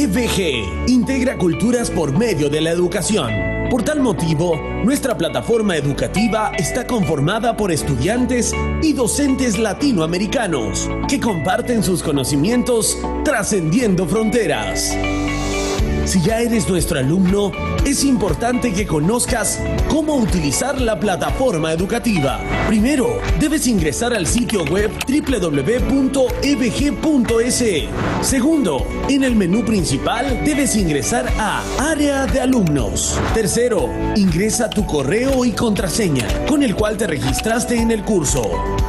EVG integra culturas por medio de la educación. Por tal motivo, nuestra plataforma educativa está conformada por estudiantes y docentes latinoamericanos que comparten sus conocimientos trascendiendo fronteras. Si ya eres nuestro alumno, es importante que conozcas cómo utilizar la plataforma educativa. Primero, debes ingresar al sitio web www.evg.se. Segundo, en el menú principal debes ingresar a Área de Alumnos. Tercero, ingresa tu correo y contraseña, con el cual te registraste en el curso.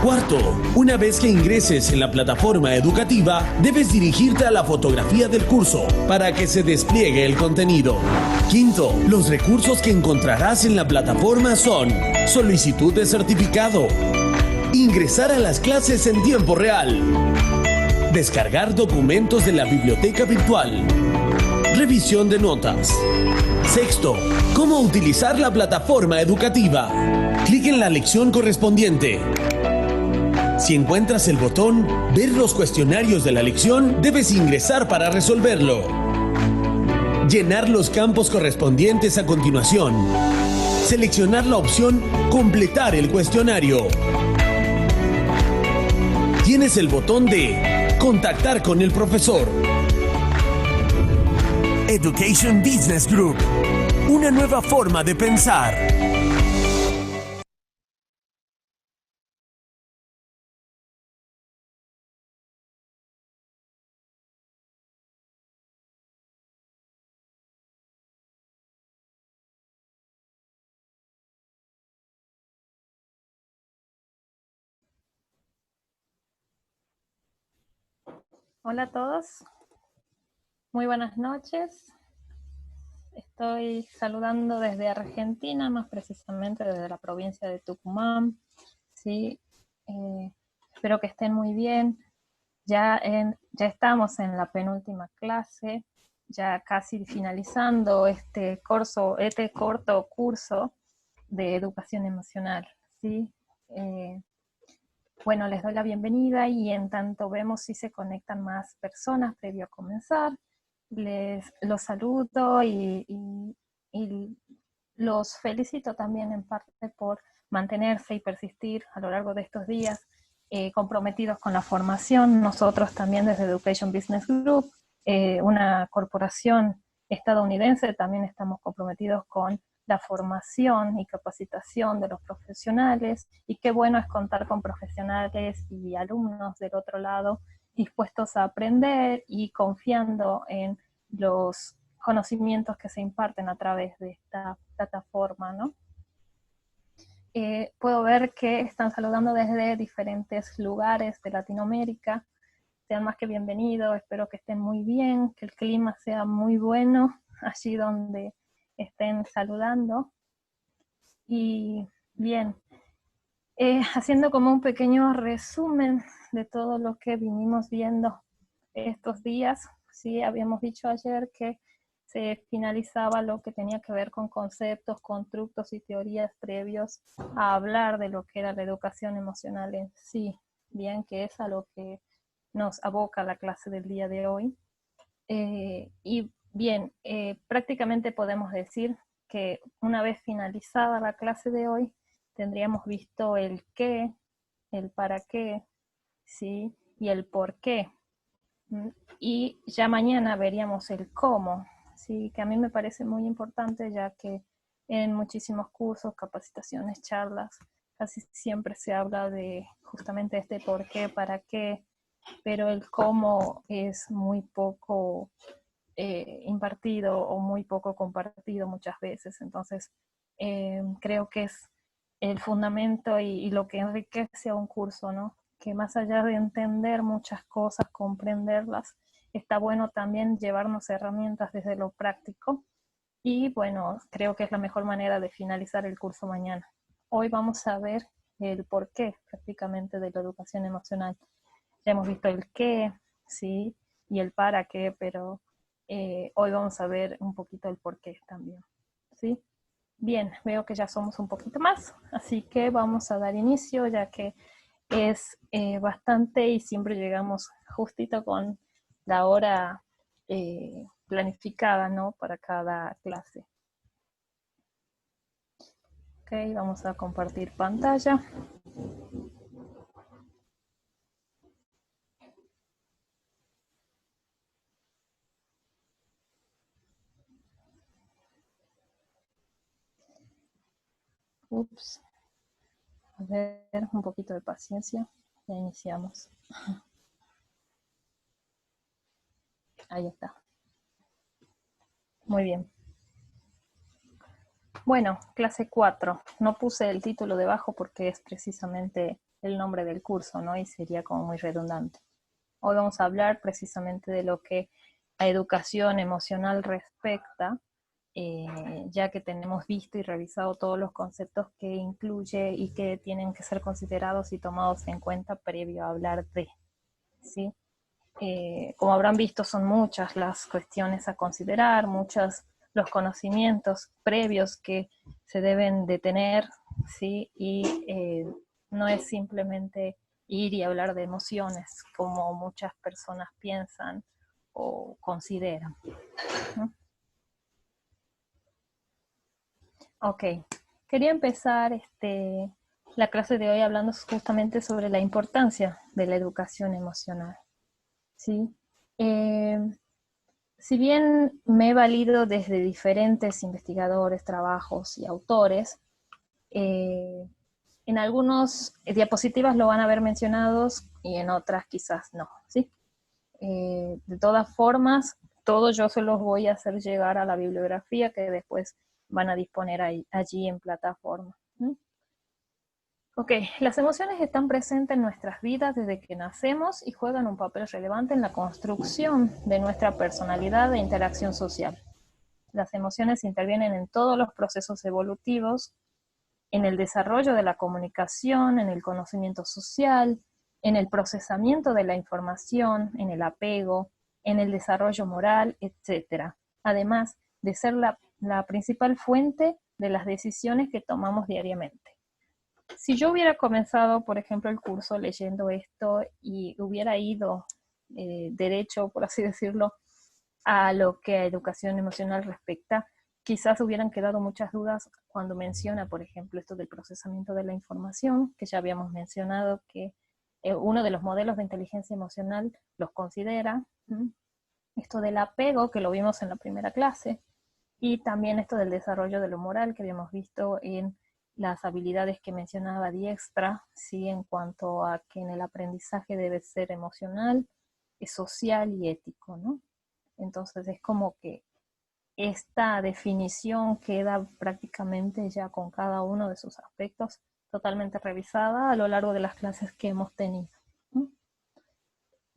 Cuarto, una vez que ingreses en la plataforma educativa, debes dirigirte a la fotografía del curso para que se despliegue el contenido. Quinto, los recursos que encontrarás en la plataforma son solicitud de certificado, ingresar a las clases en tiempo real, descargar documentos de la biblioteca virtual, revisión de notas. Sexto, cómo utilizar la plataforma educativa. Clic en la lección correspondiente. Si encuentras el botón Ver los cuestionarios de la lección, debes ingresar para resolverlo. Llenar los campos correspondientes a continuación. Seleccionar la opción Completar el cuestionario. Tienes el botón de Contactar con el profesor. Education Business Group. Una nueva forma de pensar. Hola a todos, muy buenas noches. Estoy saludando desde Argentina, más precisamente desde la provincia de Tucumán. Sí, espero que estén muy bien. Ya estamos en la penúltima clase, ya casi finalizando este corto curso de educación emocional. ¿Sí? Bueno, les doy la bienvenida y en tanto vemos si se conectan más personas previo a comenzar. Los saludo y los felicito también en parte por mantenerse y persistir a lo largo de estos días comprometidos con la formación. Nosotros también desde Education Business Group, una corporación estadounidense, también estamos comprometidos con la formación y capacitación de los profesionales, y qué bueno es contar con profesionales y alumnos del otro lado dispuestos a aprender y confiando en los conocimientos que se imparten a través de esta plataforma, ¿no? Puedo ver que están saludando desde diferentes lugares de Latinoamérica. Sean más que bienvenidos, espero que estén muy bien, que el clima sea muy bueno allí donde estén saludando. Y bien, haciendo como un pequeño resumen de todo lo que vinimos viendo estos días, sí, habíamos dicho ayer que se finalizaba lo que tenía que ver con conceptos, constructos y teorías previos a hablar de lo que era la educación emocional en sí, bien, que es a lo que nos aboca la clase del día de hoy. Y bien, prácticamente podemos decir que una vez finalizada la clase de hoy, tendríamos visto el qué, el para qué, ¿sí? Y el por qué. Y ya mañana veríamos el cómo, ¿sí? Que a mí me parece muy importante, ya que en muchísimos cursos, capacitaciones, charlas, casi siempre se habla de justamente este por qué, para qué, pero el cómo es muy poco impartido o muy poco compartido muchas veces. Entonces, creo que es el fundamento y lo que enriquece a un curso, ¿no? Que más allá de entender muchas cosas, comprenderlas, está bueno también llevarnos herramientas desde lo práctico. Y bueno, creo que es la mejor manera de finalizar el curso mañana. Hoy vamos a ver el porqué prácticamente de la educación emocional. Ya hemos visto el qué, ¿sí? Y el para qué, pero hoy vamos a ver un poquito el porqué también, ¿sí? Bien, veo que ya somos un poquito más, así que vamos a dar inicio, ya que es bastante y siempre llegamos justito con la hora planificada, ¿no? Para cada clase. Ok, vamos a compartir pantalla. Ups. A ver, un poquito de paciencia. Ya iniciamos. Ahí está. Muy bien. Bueno, clase 4. No puse el título debajo porque es precisamente el nombre del curso, ¿no? Y sería como muy redundante. Hoy vamos a hablar precisamente de lo que a educación emocional respecta, ya que tenemos visto y revisado todos los conceptos que incluye y que tienen que ser considerados y tomados en cuenta previo a hablar de, ¿sí? Como habrán visto, son muchas las cuestiones a considerar, muchos los conocimientos previos que se deben de tener, ¿sí? Y no es simplemente ir y hablar de emociones, como muchas personas piensan o consideran. Ok, quería empezar la clase de hoy hablando justamente sobre la importancia de la educación emocional, ¿sí? Si bien me he valido desde diferentes investigadores, trabajos y autores, en algunos diapositivas lo van a ver mencionados y en otras quizás no, ¿sí? De todas formas, todo yo se los voy a hacer llegar a la bibliografía que después van a disponer allí en plataforma. Ok, las emociones están presentes en nuestras vidas desde que nacemos y juegan un papel relevante en la construcción de nuestra personalidad e interacción social. Las emociones intervienen en todos los procesos evolutivos, en el desarrollo de la comunicación, en el conocimiento social, en el procesamiento de la información, en el apego, en el desarrollo moral, etc. Además de ser la principal fuente de las decisiones que tomamos diariamente. Si yo hubiera comenzado, por ejemplo, el curso leyendo esto y hubiera ido derecho, por así decirlo, a lo que a educación emocional respecta, quizás hubieran quedado muchas dudas cuando menciona, por ejemplo, esto del procesamiento de la información, que ya habíamos mencionado que uno de los modelos de inteligencia emocional los considera, esto del apego, que lo vimos en la primera clase, y también esto del desarrollo de lo moral, que habíamos visto en las habilidades que mencionaba Dijkstra, ¿sí? En cuanto a que en el aprendizaje debe ser emocional, social y ético, ¿no? Entonces es como que esta definición queda prácticamente ya con cada uno de sus aspectos totalmente revisada a lo largo de las clases que hemos tenido.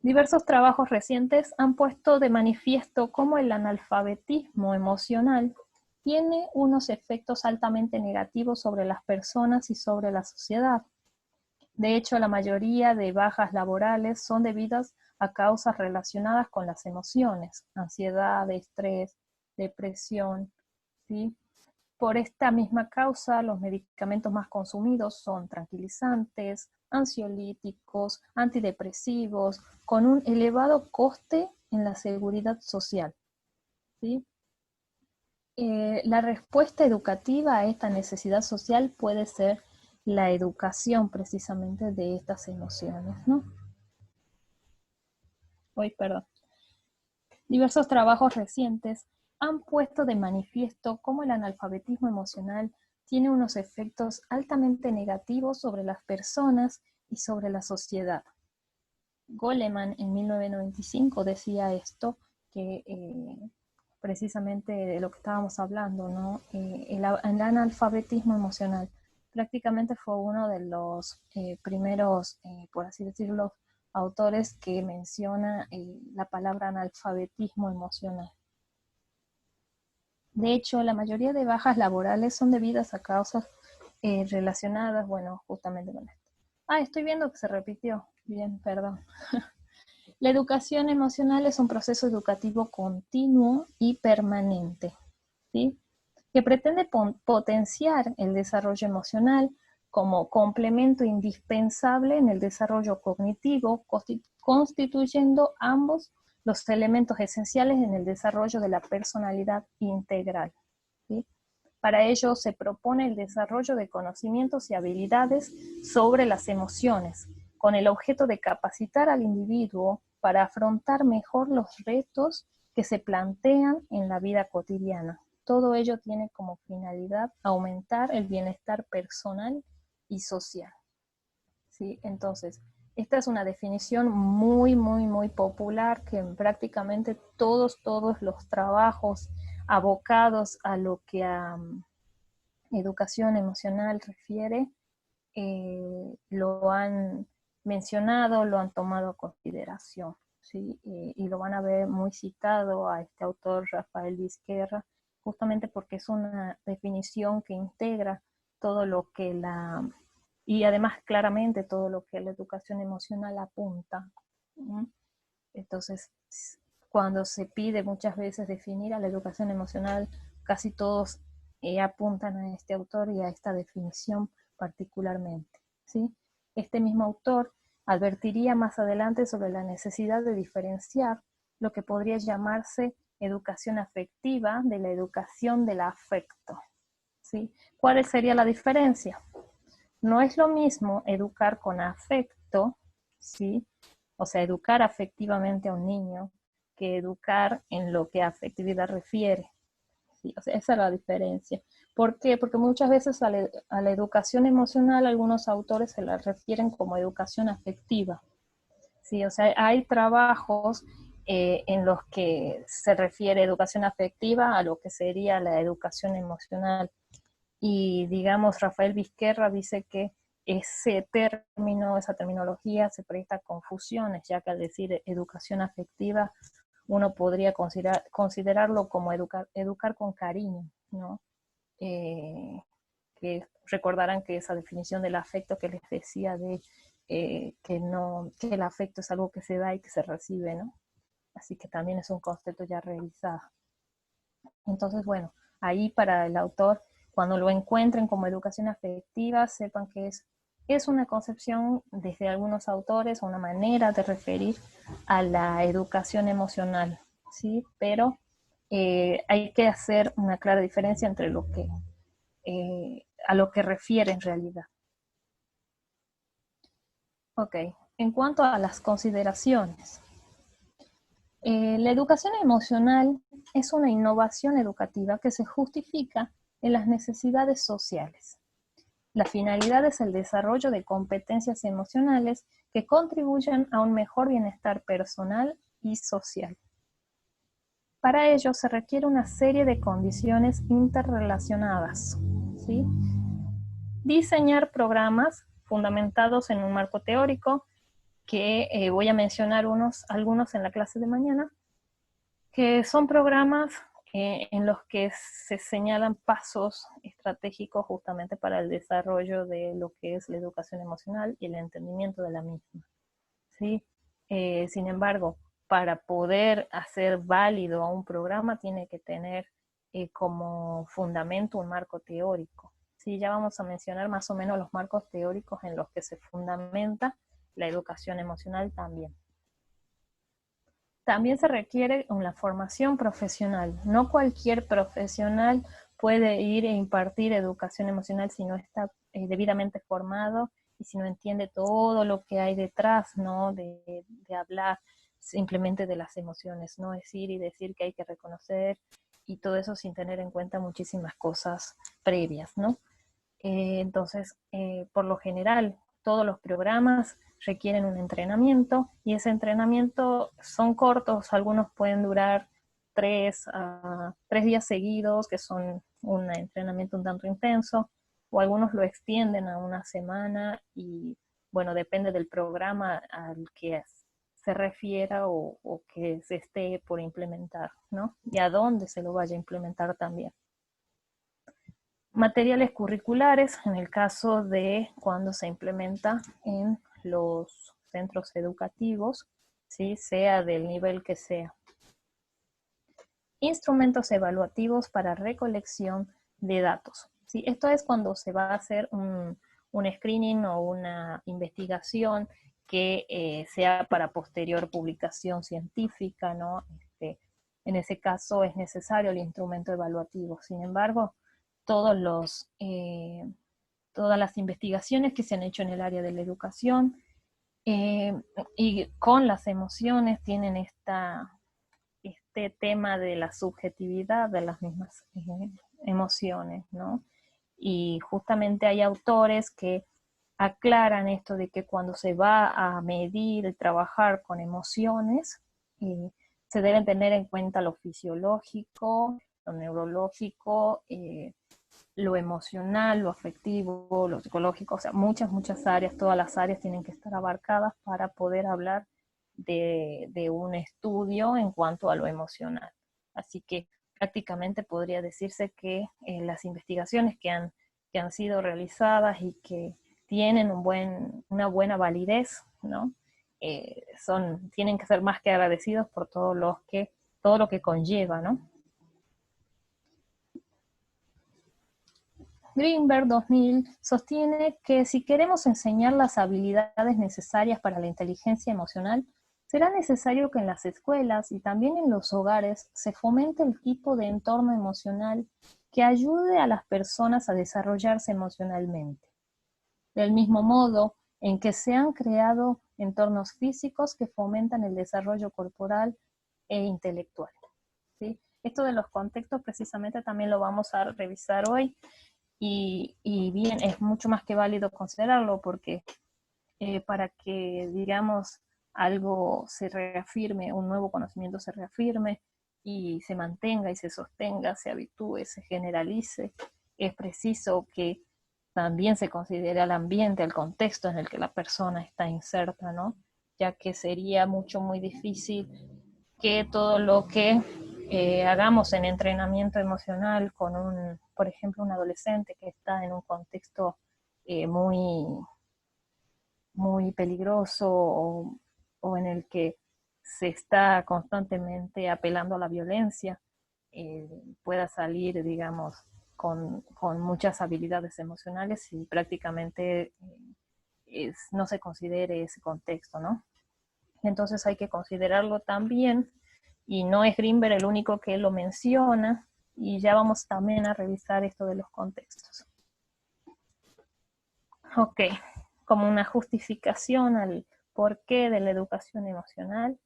Diversos trabajos recientes han puesto de manifiesto cómo el analfabetismo emocional tiene unos efectos altamente negativos sobre las personas y sobre la sociedad. De hecho, la mayoría de bajas laborales son debidas a causas relacionadas con las emociones, ansiedad, estrés, depresión, ¿sí? Por esta misma causa, los medicamentos más consumidos son tranquilizantes, ansiolíticos, antidepresivos, con un elevado coste en la seguridad social, ¿sí? La respuesta educativa a esta necesidad social puede ser la educación precisamente de estas emociones, ¿no? Perdón. Diversos trabajos recientes han puesto de manifiesto cómo el analfabetismo emocional tiene unos efectos altamente negativos sobre las personas y sobre la sociedad. Goleman en 1995 decía esto, que precisamente de lo que estábamos hablando, ¿no? El analfabetismo emocional prácticamente fue uno de los primeros, por así decirlo, autores que menciona la palabra analfabetismo emocional. De hecho, la mayoría de bajas laborales son debidas a causas relacionadas, bueno, justamente con esto. Estoy viendo que se repitió. Bien, perdón. La educación emocional es un proceso educativo continuo y permanente, ¿sí? Que pretende potenciar el desarrollo emocional como complemento indispensable en el desarrollo cognitivo, constituyendo ambos los elementos esenciales en el desarrollo de la personalidad integral, ¿sí? Para ello se propone el desarrollo de conocimientos y habilidades sobre las emociones, con el objeto de capacitar al individuo para afrontar mejor los retos que se plantean en la vida cotidiana. Todo ello tiene como finalidad aumentar el bienestar personal y social, ¿sí? Entonces, esta es una definición muy popular que prácticamente todos los trabajos abocados a lo que a educación emocional refiere, lo han mencionado, lo han tomado a consideración, ¿sí? Y lo van a ver muy citado a este autor Rafael Vizquerra, justamente porque es una definición que integra todo lo que y además claramente todo lo que la educación emocional apunta. ¿Mm? Entonces, cuando se pide muchas veces definir a la educación emocional, casi todos apuntan a este autor y a esta definición particularmente, ¿sí? Este mismo autor advertiría más adelante sobre la necesidad de diferenciar lo que podría llamarse educación afectiva de la educación del afecto, ¿sí? ¿Cuál sería la diferencia? No es lo mismo educar con afecto, ¿sí? O sea, educar afectivamente a un niño que educar en lo que a afectividad refiere, ¿sí? O sea, esa es la diferencia. ¿Por qué? Porque muchas veces a la educación emocional algunos autores se la refieren como educación afectiva, ¿sí? O sea, hay trabajos en los que se refiere educación afectiva a lo que sería la educación emocional. Y digamos, Rafael Vizquerra dice que ese término, esa terminología se presta a confusiones, ya que al decir educación afectiva, uno podría considerarlo como educar con cariño, ¿no? Que recordarán que esa definición del afecto que les decía de que el afecto es algo que se da y que se recibe, ¿no? Así que también es un concepto ya realizado. Entonces, bueno, ahí para el autor, cuando lo encuentren como educación afectiva, sepan que es una concepción desde algunos autores, una manera de referir a la educación emocional, ¿sí? Pero hay que hacer una clara diferencia entre a lo que refiere en realidad. Ok, en cuanto a las consideraciones. La educación emocional es una innovación educativa que se justifica en las necesidades sociales. La finalidad es el desarrollo de competencias emocionales que contribuyan a un mejor bienestar personal y social. Para ello se requiere una serie de condiciones interrelacionadas, ¿sí? Diseñar programas fundamentados en un marco teórico, que voy a mencionar algunos en la clase de mañana, que son programas en los que se señalan pasos estratégicos justamente para el desarrollo de lo que es la educación emocional y el entendimiento de la misma, ¿sí? Sin embargo, para poder hacer válido a un programa tiene que tener como fundamento un marco teórico, ¿sí? Ya vamos a mencionar más o menos los marcos teóricos en los que se fundamenta la educación emocional también. También se requiere una formación profesional. No cualquier profesional puede ir e impartir educación emocional si no está debidamente formado y si no entiende todo lo que hay detrás, ¿no? De hablar simplemente de las emociones, no decir y decir que hay que reconocer y todo eso sin tener en cuenta muchísimas cosas previas, ¿no? Entonces, por lo general, todos los programas requieren un entrenamiento y ese entrenamiento son cortos, algunos pueden durar 3 días seguidos, que son un entrenamiento un tanto intenso, o algunos lo extienden a una semana y bueno, depende del programa al que se refiera o que se esté por implementar, ¿no? Y a dónde se lo vaya a implementar también. Materiales curriculares, en el caso de cuando se implementa en los centros educativos, ¿sí? Sea del nivel que sea. Instrumentos evaluativos para recolección de datos, ¿sí? Esto es cuando se va a hacer un screening o una investigación que sea para posterior publicación científica, ¿no? En ese caso es necesario el instrumento evaluativo. Sin embargo, todas las investigaciones que se han hecho en el área de la educación y con las emociones tienen este tema de la subjetividad de las mismas emociones, ¿no? Y justamente hay autores que aclaran esto de que cuando se va a medir y trabajar con emociones, se deben tener en cuenta lo fisiológico, lo neurológico, lo emocional, lo afectivo, lo psicológico, o sea, muchas áreas, todas las áreas tienen que estar abarcadas para poder hablar de un estudio en cuanto a lo emocional. Así que prácticamente podría decirse que las investigaciones que han sido realizadas y que tienen una buena validez, ¿no? Tienen que ser más que agradecidos por todo lo que conlleva, ¿no? Greenberg 2000 sostiene que si queremos enseñar las habilidades necesarias para la inteligencia emocional, será necesario que en las escuelas y también en los hogares se fomente el tipo de entorno emocional que ayude a las personas a desarrollarse emocionalmente. Del mismo modo en que se han creado entornos físicos que fomentan el desarrollo corporal e intelectual. ¿Sí? Esto de los contextos precisamente también lo vamos a revisar hoy. Y bien, es mucho más que válido considerarlo porque para que, digamos, algo se reafirme, un nuevo conocimiento se reafirme y se mantenga y se sostenga, se habitúe, se generalice, es preciso que también se considere al ambiente, al contexto en el que la persona está inserta, ¿no? Ya que sería muy difícil que todo lo que hagamos en entrenamiento emocional con por ejemplo, un adolescente que está en un contexto muy peligroso o en el que se está constantemente apelando a la violencia, pueda salir, digamos, con muchas habilidades emocionales y prácticamente no se considere ese contexto, ¿no? Entonces hay que considerarlo también, y no es Greenberg el único que lo menciona, y ya vamos también a revisar esto de los contextos. Ok, como una justificación al porqué de la educación emocional,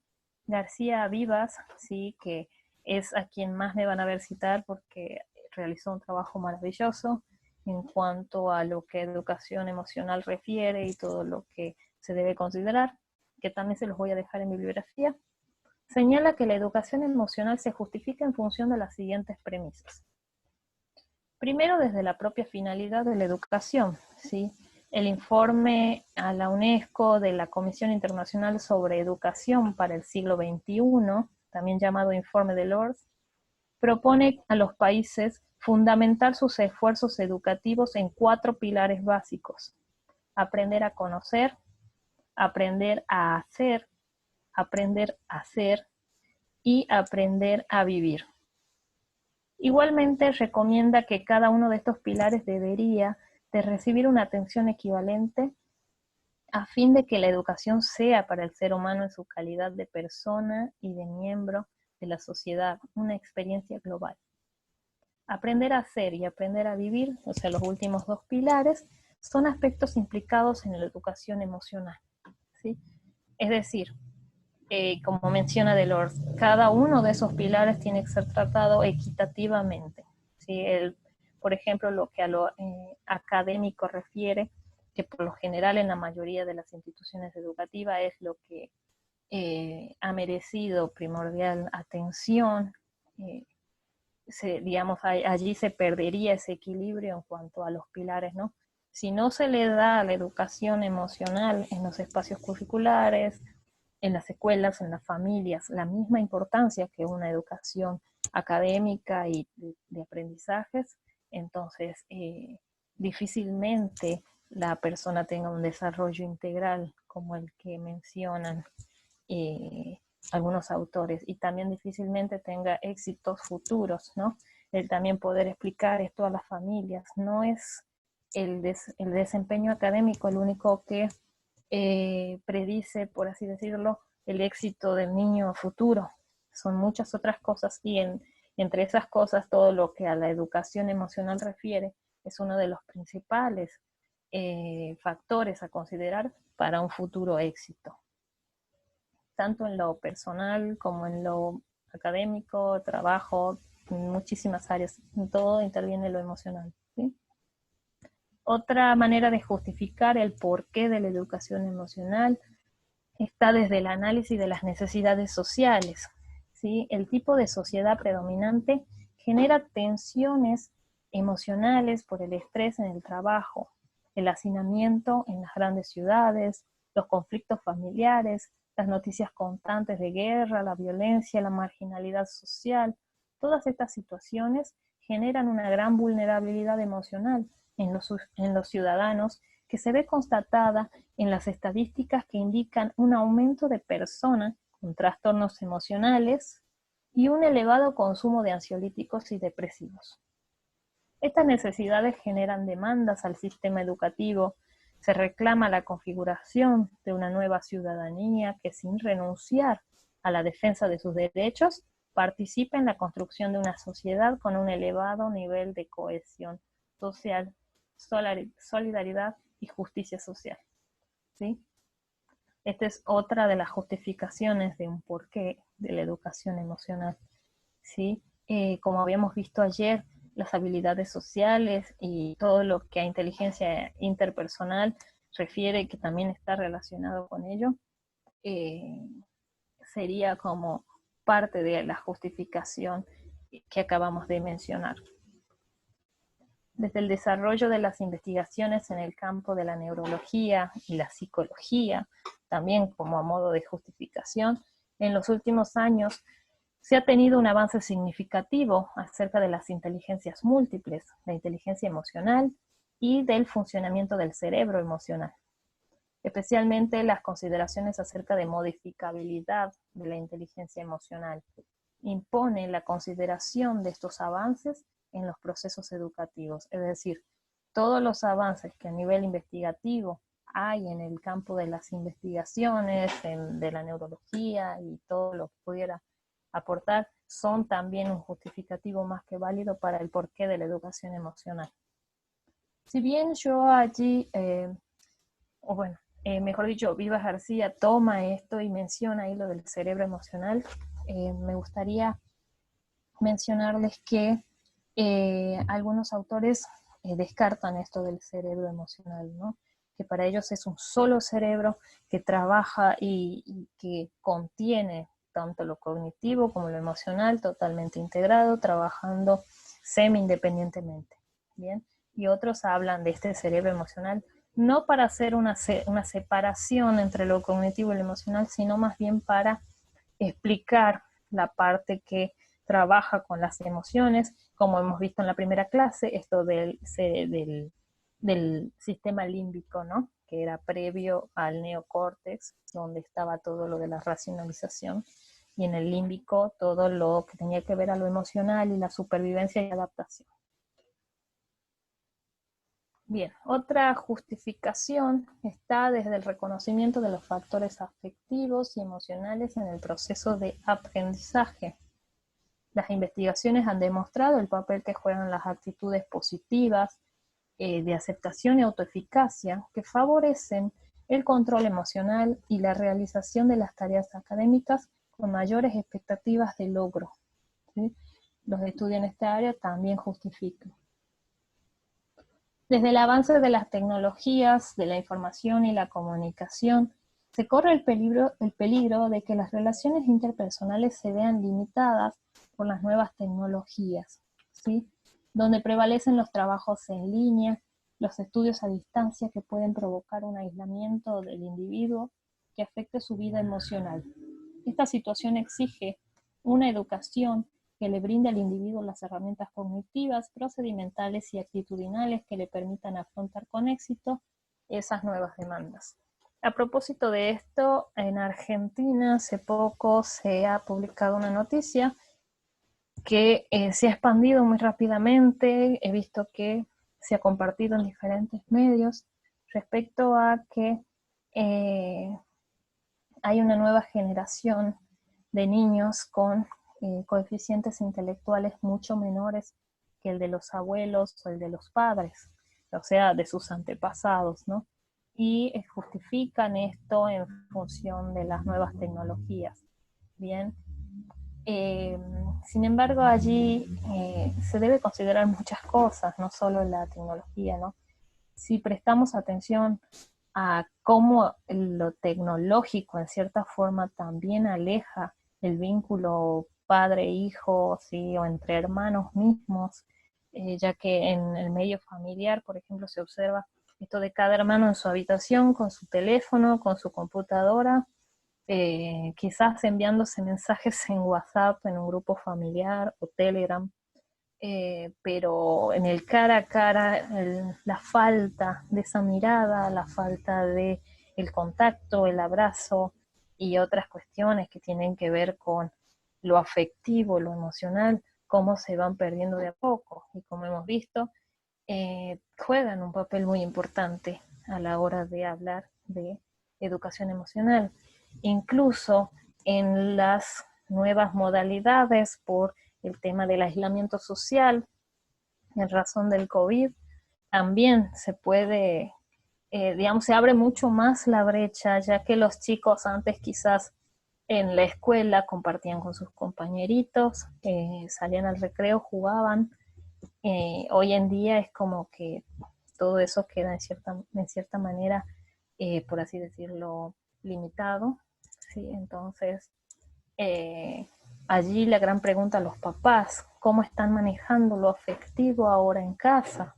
García Vivas, sí, que es a quien más me van a ver citar porque realizó un trabajo maravilloso en cuanto a lo que educación emocional refiere y todo lo que se debe considerar, que también se los voy a dejar en bibliografía. Señala que la educación emocional se justifica en función de las siguientes premisas. Primero, desde la propia finalidad de la educación, ¿sí? El informe a la UNESCO de la Comisión Internacional sobre Educación para el siglo XXI, también llamado Informe de Lourdes, propone a los países fundamentar sus esfuerzos educativos en 4 pilares básicos: aprender a conocer, aprender a hacer y aprender a vivir. Igualmente recomienda que cada uno de estos pilares debería de recibir una atención equivalente a fin de que la educación sea para el ser humano en su calidad de persona y de miembro de la sociedad una experiencia global. Aprender a hacer y aprender a vivir, o sea, los últimos 2 pilares, son aspectos implicados en la educación emocional, ¿sí? Es decir, como menciona Delors, cada uno de esos pilares tiene que ser tratado equitativamente. ¿Sí? Por ejemplo, lo que a lo académico refiere, que por lo general en la mayoría de las instituciones educativas es lo que ha merecido primordial atención, digamos, allí se perdería ese equilibrio en cuanto a los pilares, ¿no? Si no se le da a la educación emocional en los espacios curriculares, en las escuelas, en las familias, la misma importancia que una educación académica y de aprendizajes, entonces difícilmente la persona tenga un desarrollo integral como el que mencionan algunos autores, y también difícilmente tenga éxitos futuros, ¿no? El también poder explicar esto a las familias. No es el desempeño académico el único que predice, por así decirlo, el éxito del niño a futuro. Son muchas otras cosas y entre esas cosas todo lo que a la educación emocional refiere es uno de los principales factores a considerar para un futuro éxito, tanto en lo personal como en lo académico, trabajo, en muchísimas áreas, en todo interviene lo emocional, ¿sí? Otra manera de justificar el porqué de la educación emocional está desde el análisis de las necesidades sociales, ¿sí? El tipo de sociedad predominante genera tensiones emocionales por el estrés en el trabajo, el hacinamiento en las grandes ciudades, los conflictos familiares, las noticias constantes de guerra, la violencia, la marginalidad social. Todas estas situaciones generan una gran vulnerabilidad emocional en los ciudadanos que se ve constatada en las estadísticas que indican un aumento de personas con trastornos emocionales y un elevado consumo de ansiolíticos y depresivos. Estas necesidades generan demandas al sistema educativo, se reclama la configuración de una nueva ciudadanía que sin renunciar a la defensa de sus derechos participa en la construcción de una sociedad con un elevado nivel de cohesión social, solidaridad y justicia social, ¿sí? Esta es otra de las justificaciones de un porqué de la educación emocional, ¿sí? Como habíamos visto ayer, las habilidades sociales y todo lo que a inteligencia interpersonal refiere, que también está relacionado con ello, sería como parte de la justificación que acabamos de mencionar. Desde el desarrollo de las investigaciones en el campo de la neurología y la psicología, también como a modo de justificación, en los últimos años se ha tenido un avance significativo acerca de las inteligencias múltiples, la inteligencia emocional y del funcionamiento del cerebro emocional. Especialmente las consideraciones acerca de modificabilidad de la inteligencia emocional impone la consideración de estos avances en los procesos educativos, es decir, todos los avances que a nivel investigativo hay en el campo de las investigaciones, de la neurología y todo lo que pudiera aportar, son también un justificativo más que válido para el porqué de la educación emocional. Si bien yo allí, mejor dicho, Vivas García toma esto y menciona ahí lo del cerebro emocional, me gustaría mencionarles que algunos autores descartan esto del cerebro emocional, ¿no? Que para ellos es un solo cerebro que trabaja y que contiene tanto lo cognitivo como lo emocional totalmente integrado, trabajando semi-independientemente, ¿bien? Y otros hablan de este cerebro emocional no para hacer una separación entre lo cognitivo y lo emocional, sino más bien para explicar la parte que trabaja con las emociones, como hemos visto en la primera clase, esto del sistema límbico, ¿no? Que era previo al neocórtex, donde estaba todo lo de la racionalización, y en el límbico todo lo que tenía que ver a lo emocional y la supervivencia y adaptación. Bien, otra justificación está desde el reconocimiento de los factores afectivos y emocionales en el proceso de aprendizaje. Las investigaciones han demostrado el papel que juegan las actitudes positivas, de aceptación y autoeficacia, que favorecen el control emocional y la realización de las tareas académicas con mayores expectativas de logro, ¿sí? Los estudios en esta área también justifican. Desde el avance de las tecnologías, de la información y la comunicación, se corre el peligro de que las relaciones interpersonales se vean limitadas por las nuevas tecnologías, ¿sí? Donde prevalecen los trabajos en línea, los estudios a distancia que pueden provocar un aislamiento del individuo que afecte su vida emocional. Esta situación exige una educación que le brinde al individuo las herramientas cognitivas, procedimentales y actitudinales que le permitan afrontar con éxito esas nuevas demandas. A propósito de esto, en Argentina hace poco se ha publicado una noticia que se ha expandido muy rápidamente, he visto que se ha compartido en diferentes medios respecto a que hay una nueva generación de niños con coeficientes intelectuales mucho menores que el de los abuelos o el de los padres, o sea, de sus antepasados, ¿no? Y justifican esto en función de las nuevas tecnologías. Bien, sin embargo, allí se debe considerar muchas cosas, no solo la tecnología, ¿no? Si prestamos atención a cómo lo tecnológico en cierta forma también aleja el vínculo padre-hijo, ¿sí? O entre hermanos mismos, ya que en el medio familiar, por ejemplo, se observa esto de cada hermano en su habitación, con su teléfono, con su computadora, quizás enviándose mensajes en WhatsApp, en un grupo familiar o Telegram, pero en el cara a cara, la falta de esa mirada, la falta de el contacto, el abrazo y otras cuestiones que tienen que ver con lo afectivo, lo emocional, cómo se van perdiendo de a poco. Y como hemos visto, juegan un papel muy importante a la hora de hablar de educación emocional. Incluso en las nuevas modalidades por el tema del aislamiento social en razón del COVID, también se puede, digamos, se abre mucho más la brecha, ya que los chicos antes quizás en la escuela compartían con sus compañeritos, salían al recreo, jugaban. Hoy en día es como que todo eso queda en cierta manera, por así decirlo, limitado, ¿sí? Entonces, eh, allí la gran pregunta a los papás, ¿cómo están manejando lo afectivo ahora en casa?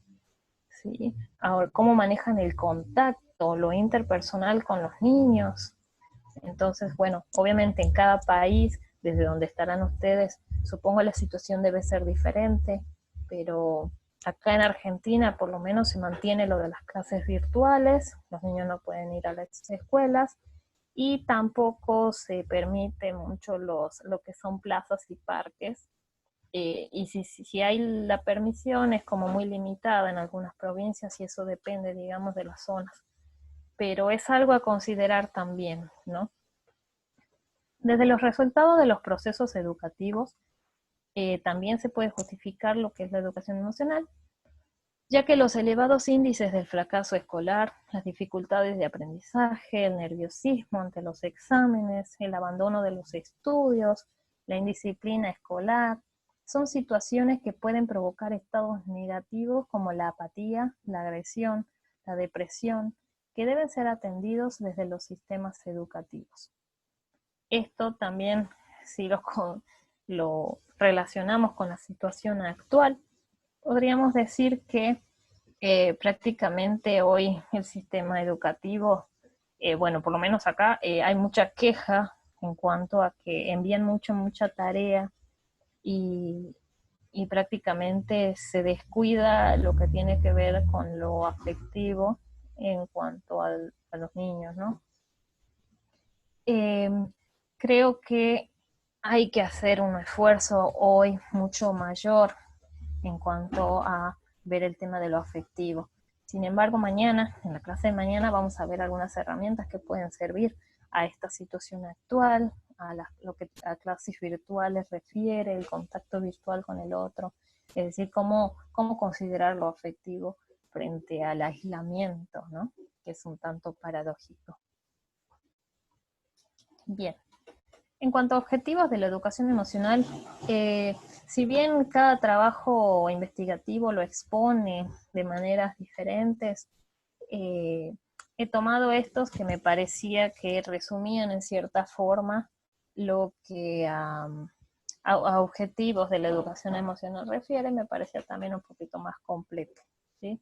¿Sí? Ahora, ¿cómo manejan el contacto, lo interpersonal con los niños? Entonces, bueno, obviamente en cada país, desde donde estarán ustedes, supongo la situación debe ser diferente, pero acá en Argentina por lo menos se mantiene lo de las clases virtuales, los niños no pueden ir a las escuelas, y tampoco se permite mucho lo que son plazas y parques. Y si hay la permisión es como muy limitada en algunas provincias y eso depende, digamos, de las zonas. Pero es algo a considerar también, ¿no? Desde los resultados de los procesos educativos, también se puede justificar lo que es la educación emocional, ya que los elevados índices del fracaso escolar, las dificultades de aprendizaje, el nerviosismo ante los exámenes, el abandono de los estudios, la indisciplina escolar, son situaciones que pueden provocar estados negativos como la apatía, la agresión, la depresión, que deben ser atendidos desde los sistemas educativos. Esto también, si lo relacionamos con la situación actual, podríamos decir que prácticamente hoy el sistema educativo, bueno, por lo menos acá hay mucha queja en cuanto a que envían mucha tarea y, y prácticamente se descuida lo que tiene que ver con lo afectivo en cuanto a los niños, ¿no? Eh, Creo que hay que hacer un esfuerzo hoy mucho mayor en cuanto a ver el tema de lo afectivo. Sin embargo, mañana, en la clase de mañana, vamos a ver algunas herramientas que pueden servir a esta situación actual, lo que a clases virtuales refiere, el contacto virtual con el otro, es decir, cómo considerar lo afectivo frente al aislamiento, ¿no? Que es un tanto paradójico. Bien. En cuanto a objetivos de la educación emocional, si bien cada trabajo investigativo lo expone de maneras diferentes, he tomado estos que me parecía que resumían en cierta forma lo que a objetivos de la educación emocional refiere, me parecía también un poquito más completo, ¿sí?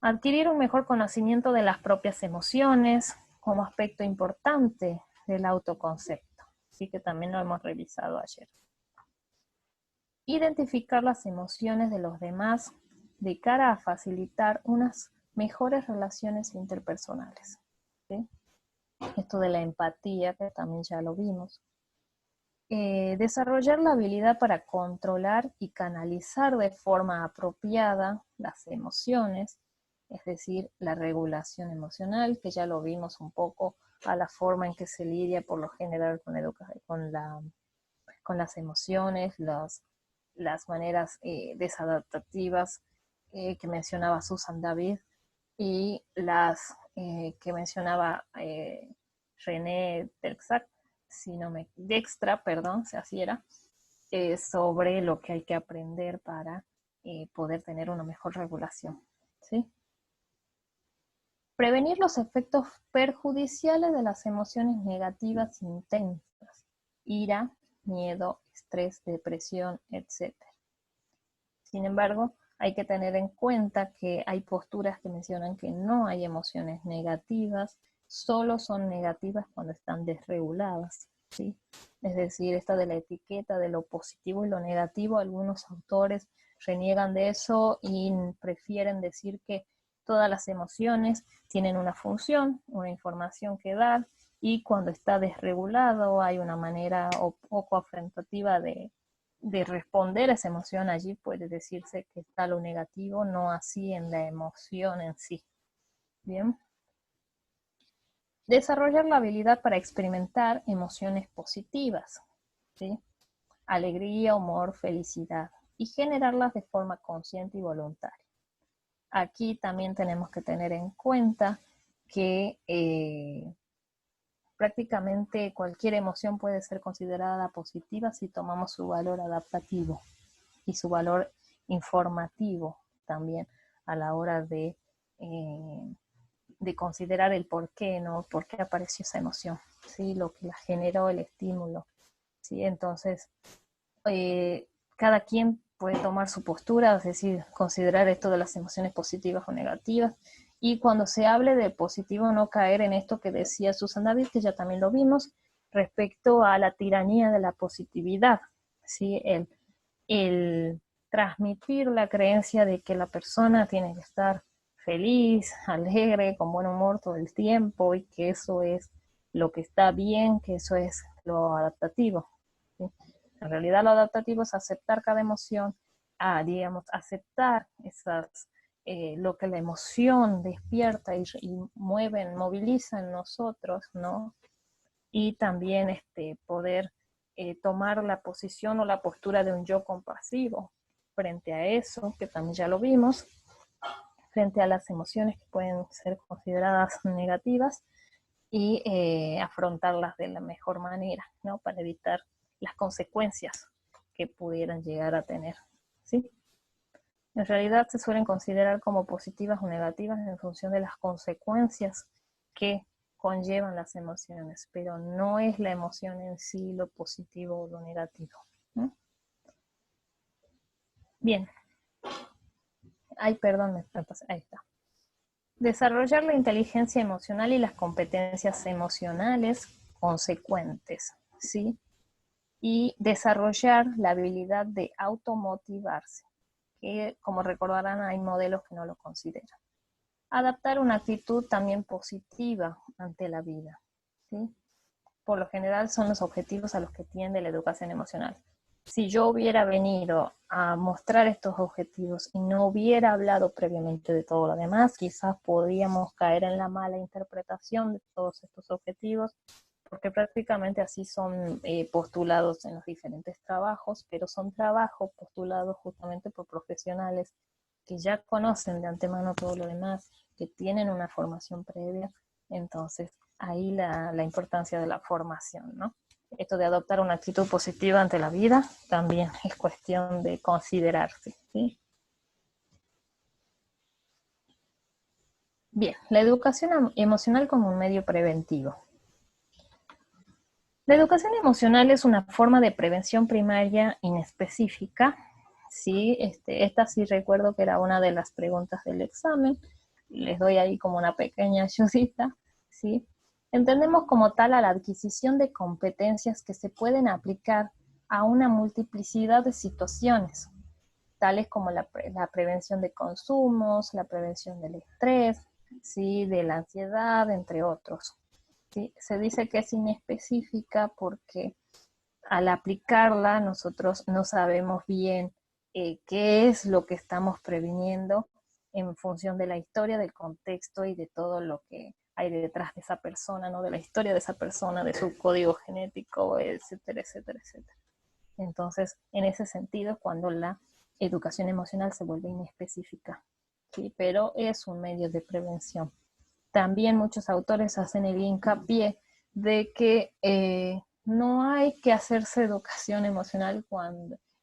Adquirir un mejor conocimiento de las propias emociones como aspecto importante del autoconcepto, así que también lo hemos revisado ayer. Identificar las emociones de los demás de cara a facilitar unas mejores relaciones interpersonales, ¿sí? Esto de la empatía, que también ya lo vimos. Desarrollar la habilidad para controlar y canalizar de forma apropiada las emociones, es decir, la regulación emocional, que ya lo vimos un poco a la forma en que se lidia por lo general con las emociones, las maneras desadaptativas que mencionaba Susan David y las que mencionaba René Dextra, perdón, si así era, sobre lo que hay que aprender para poder tener una mejor regulación, ¿sí? Prevenir los efectos perjudiciales de las emociones negativas intensas, ira, miedo, estrés, depresión, etc. Sin embargo, hay que tener en cuenta que hay posturas que mencionan que no hay emociones negativas, solo son negativas cuando están desreguladas, ¿sí? Es decir, esta de la etiqueta de lo positivo y lo negativo, algunos autores reniegan de eso y prefieren decir que todas las emociones tienen una función, una información que dar, y cuando está desregulado hay una manera poco afrontativa de responder a esa emoción. Allí puede decirse que está lo negativo, no así en la emoción en sí. Bien. Desarrollar la habilidad para experimentar emociones positivas, ¿sí? Alegría, humor, felicidad, y generarlas de forma consciente y voluntaria. Aquí también tenemos que tener en cuenta que prácticamente cualquier emoción puede ser considerada positiva si tomamos su valor adaptativo y su valor informativo también a la hora de considerar el por qué, ¿no? Por qué apareció esa emoción, ¿sí? Lo que la generó, el estímulo, ¿sí? Entonces, cada quien puede tomar su postura, es decir, considerar esto de las emociones positivas o negativas, y cuando se hable de positivo no caer en esto que decía Susan David, que ya también lo vimos, respecto a la tiranía de la positividad, ¿sí? El transmitir la creencia de que la persona tiene que estar feliz, alegre, con buen humor todo el tiempo, y que eso es lo que está bien, que eso es lo adaptativo, ¿sí? En realidad lo adaptativo es aceptar cada emoción, digamos, aceptar lo que la emoción despierta y moviliza en nosotros, ¿no? Y también poder tomar la posición o la postura de un yo compasivo frente a eso, que también ya lo vimos, frente a las emociones que pueden ser consideradas negativas, y afrontarlas de la mejor manera, ¿no? Para evitar las consecuencias que pudieran llegar a tener, ¿sí? En realidad se suelen considerar como positivas o negativas en función de las consecuencias que conllevan las emociones, pero no es la emoción en sí lo positivo o lo negativo, ¿no? Bien. Ay, perdón, ahí está. Desarrollar la inteligencia emocional y las competencias emocionales consecuentes, ¿sí? Y desarrollar la habilidad de automotivarse, que como recordarán hay modelos que no lo consideran. Adaptar una actitud también positiva ante la vida, ¿sí? Por lo general son los objetivos a los que tiende la educación emocional. Si yo hubiera venido a mostrar estos objetivos y no hubiera hablado previamente de todo lo demás, quizás podríamos caer en la mala interpretación de todos estos objetivos, porque prácticamente así son postulados en los diferentes trabajos, pero son trabajos postulados justamente por profesionales que ya conocen de antemano todo lo demás, que tienen una formación previa. Entonces ahí la importancia de la formación, ¿no? Esto de adoptar una actitud positiva ante la vida también es cuestión de considerarse, ¿sí? Bien, la educación emocional como un medio preventivo. La educación emocional es una forma de prevención primaria inespecífica, ¿sí? Esta sí recuerdo que era una de las preguntas del examen, les doy ahí como una pequeña ayudita, ¿sí? Entendemos como tal a la adquisición de competencias que se pueden aplicar a una multiplicidad de situaciones, tales como la prevención de consumos, la prevención del estrés, ¿sí? De la ansiedad, entre otros. ¿Sí? Se dice que es inespecífica porque al aplicarla nosotros no sabemos bien qué es lo que estamos previniendo en función de la historia, del contexto y de todo lo que hay detrás de esa persona, ¿no? De la historia de esa persona, de su código genético, etcétera, etcétera, etcétera. Entonces, en ese sentido, cuando la educación emocional se vuelve inespecífica, ¿sí? Pero es un medio de prevención. También muchos autores hacen el hincapié de que no hay que hacerse educación emocional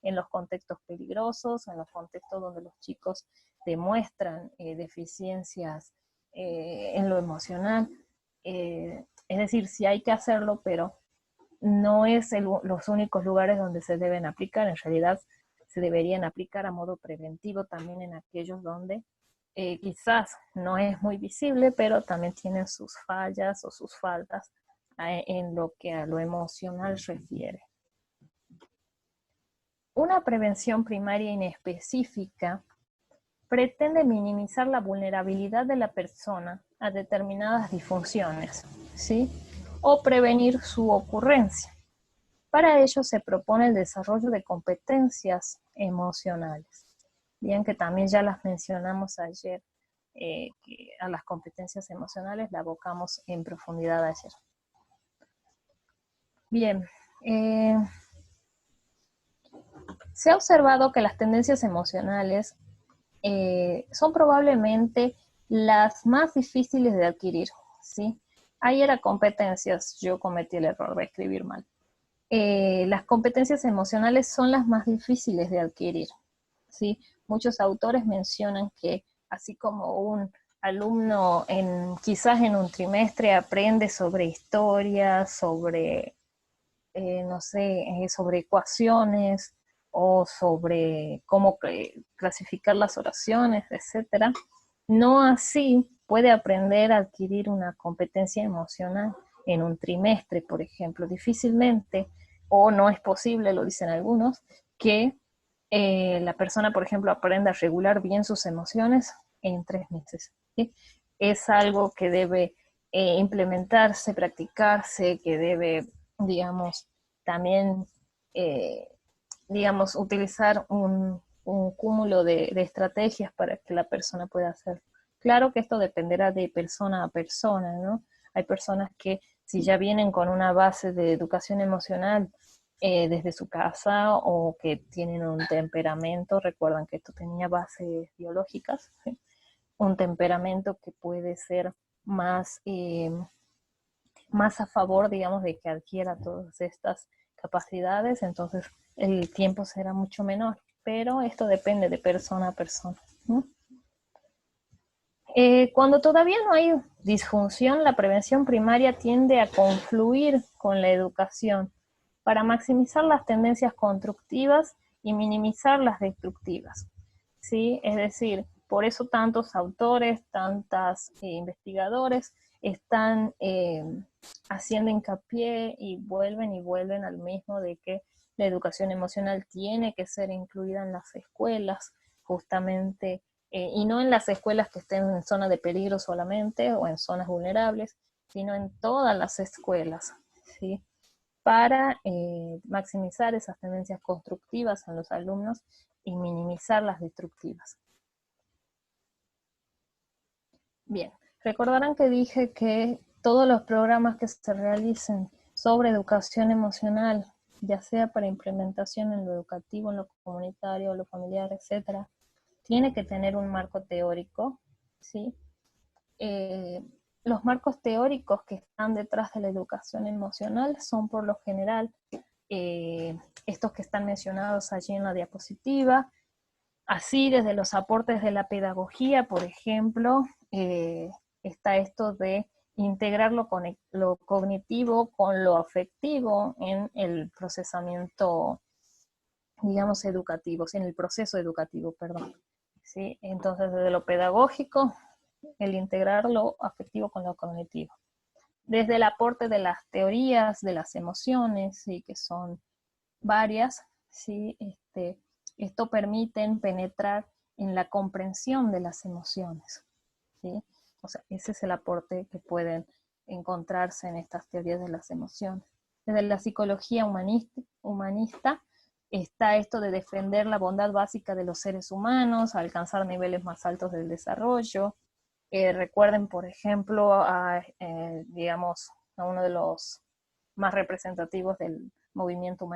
en los contextos peligrosos, en los contextos donde los chicos demuestran deficiencias en lo emocional. Es decir, sí hay que hacerlo, pero no es los únicos lugares donde se deben aplicar. En realidad se deberían aplicar a modo preventivo también en aquellos donde quizás no es muy visible, pero también tienen sus fallas o sus faltas en lo que a lo emocional refiere. Una prevención primaria inespecífica pretende minimizar la vulnerabilidad de la persona a determinadas disfunciones, ¿sí? O prevenir su ocurrencia. Para ello se propone el desarrollo de competencias emocionales. Bien que también ya las mencionamos ayer, que a las competencias emocionales la abocamos en profundidad ayer. Bien, se ha observado que las tendencias emocionales son probablemente las más difíciles de adquirir, ¿sí? Ahí era competencias, yo cometí el error de escribir mal. Las competencias emocionales son las más difíciles de adquirir, ¿sí? Muchos autores mencionan que así como un alumno quizás en un trimestre aprende sobre historia, sobre, no sé, sobre ecuaciones o sobre cómo clasificar las oraciones, etcétera, no así puede aprender a adquirir una competencia emocional en un trimestre, por ejemplo. Difícilmente, o no es posible, lo dicen algunos, que la persona, por ejemplo, aprenda a regular bien sus emociones en 3 meses. ¿Sí? Es algo que debe implementarse, practicarse, que debe, digamos, también, digamos, utilizar un cúmulo de estrategias para que la persona pueda hacerlo. Claro que esto dependerá de persona a persona, ¿no? Hay personas que si ya vienen con una base de educación emocional desde su casa o que tienen un temperamento, recuerdan que esto tenía bases biológicas, ¿sí? Un temperamento que puede ser más, más a favor, digamos, de que adquiera todas estas capacidades, entonces el tiempo será mucho menor, pero esto depende de persona a persona, ¿no? Cuando todavía no hay disfunción, la prevención primaria tiende a confluir con la educación para maximizar las tendencias constructivas y minimizar las destructivas, ¿sí? Es decir, por eso tantos autores, tantos investigadores están haciendo hincapié y vuelven al mismo de que la educación emocional tiene que ser incluida en las escuelas, justamente, y no en las escuelas que estén en zona de peligro solamente o en zonas vulnerables, sino en todas las escuelas, ¿sí? Para maximizar esas tendencias constructivas en los alumnos y minimizar las destructivas. Bien, recordarán que dije que todos los programas que se realicen sobre educación emocional, ya sea para implementación en lo educativo, en lo comunitario, en lo familiar, etcétera, tiene que tener un marco teórico, ¿sí? Los marcos teóricos que están detrás de la educación emocional son por lo general estos que están mencionados allí en la diapositiva. Así, desde los aportes de la pedagogía, por ejemplo, está esto de integrar lo cognitivo con lo afectivo en el procesamiento, digamos, educativo, en el proceso educativo, perdón. ¿Sí? Entonces, desde lo pedagógico, el integrar lo afectivo con lo cognitivo. Desde el aporte de las teorías, de las emociones, ¿sí? Que son varias, ¿sí? Esto permite penetrar en la comprensión de las emociones, ¿sí? O sea, ese es el aporte que pueden encontrarse en estas teorías de las emociones. Desde la psicología humanista Está esto de defender la bondad básica de los seres humanos, alcanzar niveles más altos del desarrollo. Recuerden, por ejemplo, digamos, a uno de los más representativos del movimiento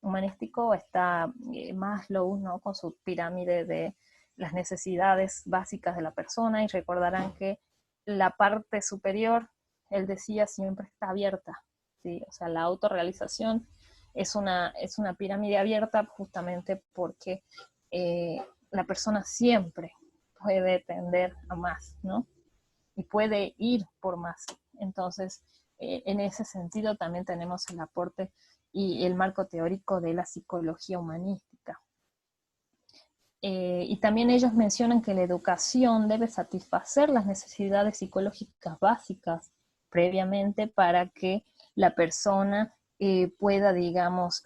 humanístico, está Maslow, ¿no? Con su pirámide de las necesidades básicas de la persona, y recordarán que la parte superior, él decía, siempre está abierta, ¿sí? O sea, la autorrealización es una pirámide abierta justamente porque la persona siempre puede tender a más, ¿no? Y puede ir por más. Entonces, en ese sentido también tenemos el aporte y el marco teórico de la psicología humanística. Y también ellos mencionan que la educación debe satisfacer las necesidades psicológicas básicas previamente para que la persona pueda, digamos,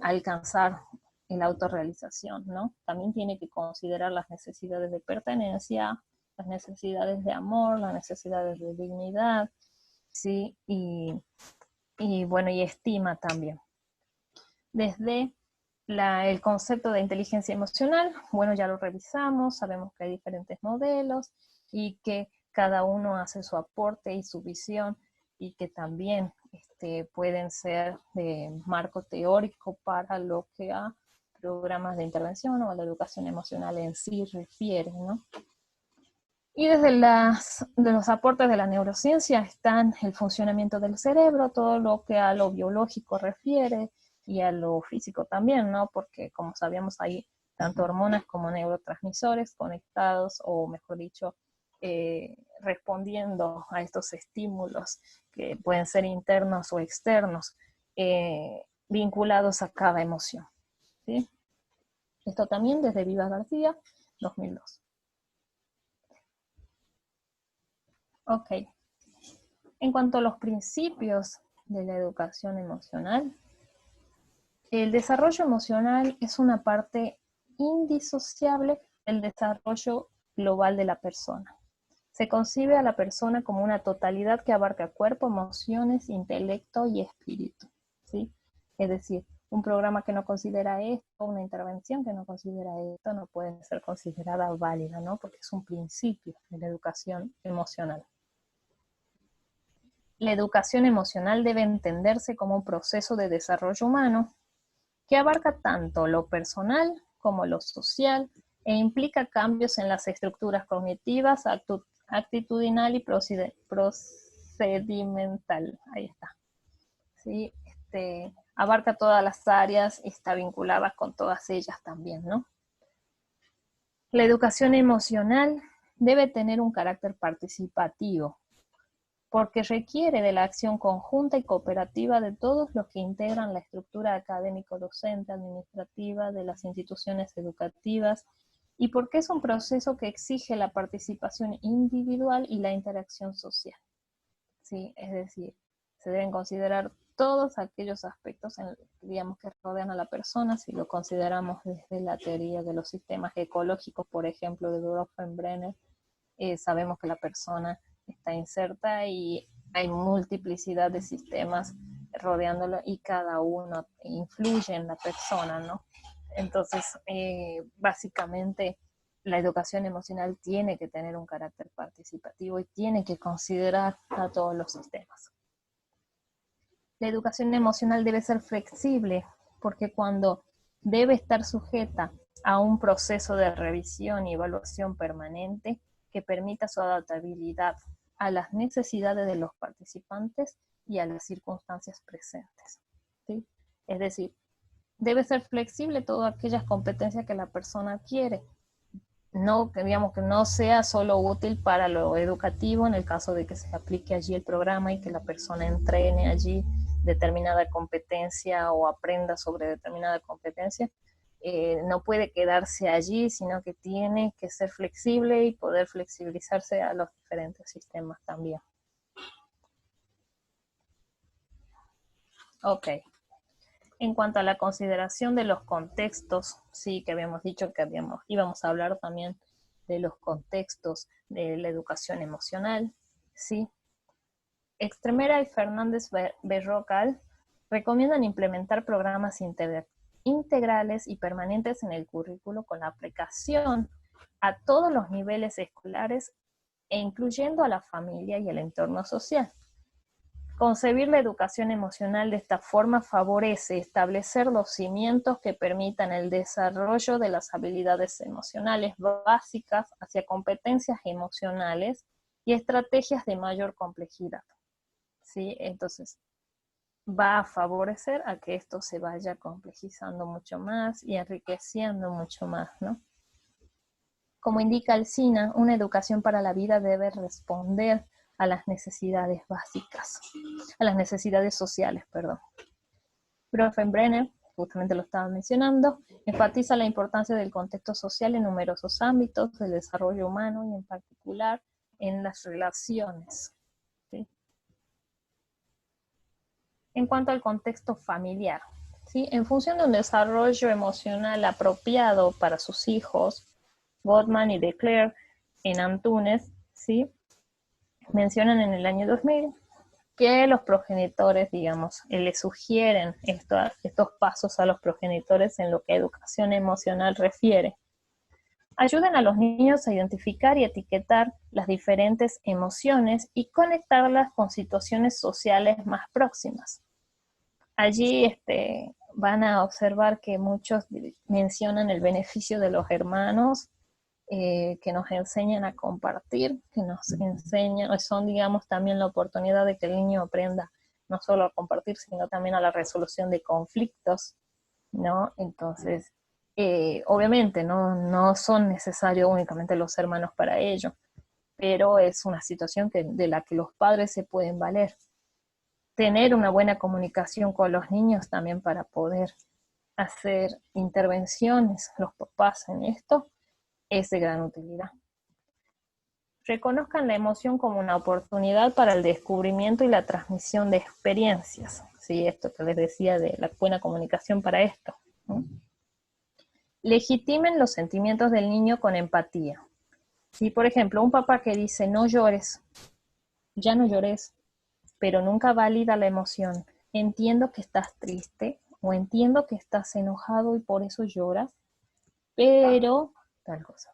alcanzar la autorrealización, ¿no? También tiene que considerar las necesidades de pertenencia, las necesidades de amor, las necesidades de dignidad, ¿sí? Y bueno, y estima también. Desde el concepto de inteligencia emocional, bueno, ya lo revisamos, sabemos que hay diferentes modelos y que cada uno hace su aporte y su visión, y que también pueden ser de marco teórico para lo que a programas de intervención o a la educación emocional en sí refiere, ¿no? Y desde de los aportes de la neurociencia están el funcionamiento del cerebro, todo lo que a lo biológico refiere, y a lo físico también, ¿no? Porque como sabíamos hay tanto hormonas como neurotransmisores conectados, o mejor dicho, respondiendo a estos estímulos que pueden ser internos o externos, vinculados a cada emoción, ¿sí? Esto también desde Vivas García, 2002. Ok. En cuanto a los principios de la educación emocional, el desarrollo emocional es una parte indisociable del desarrollo global de la persona. Se concibe a la persona como una totalidad que abarca cuerpo, emociones, intelecto y espíritu, ¿sí? Es decir, un programa que no considera esto, una intervención que no considera esto, no puede ser considerada válida, ¿no? Porque es un principio de la educación emocional. La educación emocional debe entenderse como un proceso de desarrollo humano que abarca tanto lo personal como lo social e implica cambios en las estructuras cognitivas, actitudinal y procedimental. Ahí está. ¿Sí? Abarca todas las áreas y está vinculada con todas ellas también, ¿no? La educación emocional debe tener un carácter participativo, porque requiere de la acción conjunta y cooperativa de todos los que integran la estructura académico-docente, administrativa de las instituciones educativas, y porque es un proceso que exige la participación individual y la interacción social, ¿sí? Es decir, se deben considerar todos aquellos aspectos, digamos, que rodean a la persona. Si lo consideramos desde la teoría de los sistemas ecológicos, por ejemplo, de Bronfenbrenner, sabemos que la persona está inserta y hay multiplicidad de sistemas rodeándolo y cada uno influye en la persona, ¿no? Entonces, básicamente, la educación emocional tiene que tener un carácter participativo y tiene que considerar a todos los sistemas. La educación emocional debe ser flexible, porque cuando debe estar sujeta a un proceso de revisión y evaluación permanente que permita su adaptabilidad a las necesidades de los participantes y a las circunstancias presentes, ¿sí? Es decir, debe ser flexible todas aquellas competencias que la persona adquiere. No, digamos, que no sea solo útil para lo educativo en el caso de que se aplique allí el programa y que la persona entrene allí determinada competencia o aprenda sobre determinada competencia. No puede quedarse allí, sino que tiene que ser flexible y poder flexibilizarse a los diferentes sistemas también. Ok. En cuanto a la consideración de los contextos, sí, que habíamos dicho que íbamos a hablar también de los contextos de la educación emocional, sí. Extremera y Fernández Berrocal recomiendan implementar programas integrales y permanentes en el currículo con la aplicación a todos los niveles escolares e incluyendo a la familia y el entorno social. Concebir la educación emocional de esta forma favorece establecer los cimientos que permitan el desarrollo de las habilidades emocionales básicas hacia competencias emocionales y estrategias de mayor complejidad. ¿Sí? Entonces, va a favorecer a que esto se vaya complejizando mucho más y enriqueciendo mucho más, ¿no? Como indica el SINA, una educación para la vida debe responder a las necesidades básicas, a las necesidades sociales, perdón. Bronfenbrenner, justamente lo estaba mencionando, enfatiza la importancia del contexto social en numerosos ámbitos del desarrollo humano y en particular en las relaciones. ¿Sí? En cuanto al contexto familiar, ¿sí? En función de un desarrollo emocional apropiado para sus hijos, Gottman y de Clercq en Antunes, ¿sí? Mencionan en el año 2000 que los progenitores, digamos, le sugieren estos pasos a los progenitores en lo que a educación emocional refiere. Ayuden a los niños a identificar y etiquetar las diferentes emociones y conectarlas con situaciones sociales más próximas. Allí van a observar que muchos mencionan el beneficio de los hermanos, que nos enseñan a compartir, que nos enseñan, son, digamos, también la oportunidad de que el niño aprenda no solo a compartir, sino también a la resolución de conflictos, ¿no? Entonces, obviamente, no son necesarios únicamente los hermanos para ello, pero es una situación de la que los padres se pueden valer. Tener una buena comunicación con los niños también para poder hacer intervenciones, los papás en esto, es de gran utilidad. Reconozcan la emoción como una oportunidad para el descubrimiento y la transmisión de experiencias. Sí, esto que les decía de la buena comunicación para esto, ¿no? Legitimen los sentimientos del niño con empatía. Si, por ejemplo, un papá que dice no llores, ya no llores, pero nunca valida la emoción. Entiendo que estás triste o entiendo que estás enojado y por eso lloras, pero tal cosa.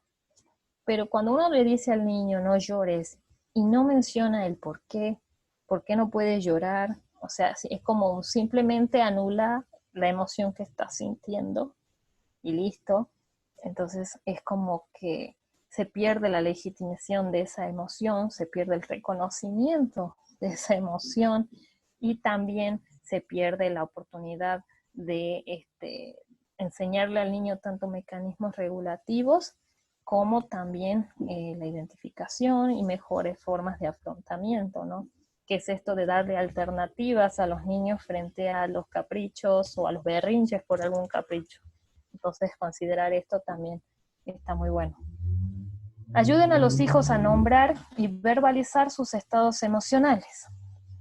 Pero cuando uno le dice al niño no llores y no menciona el por qué no puede llorar, o sea, es como simplemente anula la emoción que está sintiendo y listo. Entonces es como que se pierde la legitimación de esa emoción, se pierde el reconocimiento de esa emoción y también se pierde la oportunidad de enseñarle al niño tanto mecanismos regulativos como también la identificación y mejores formas de afrontamiento, ¿no? Que es esto de darle alternativas a los niños frente a los caprichos o a los berrinches por algún capricho. Entonces considerar esto también está muy bueno. Ayuden a los hijos a nombrar y verbalizar sus estados emocionales,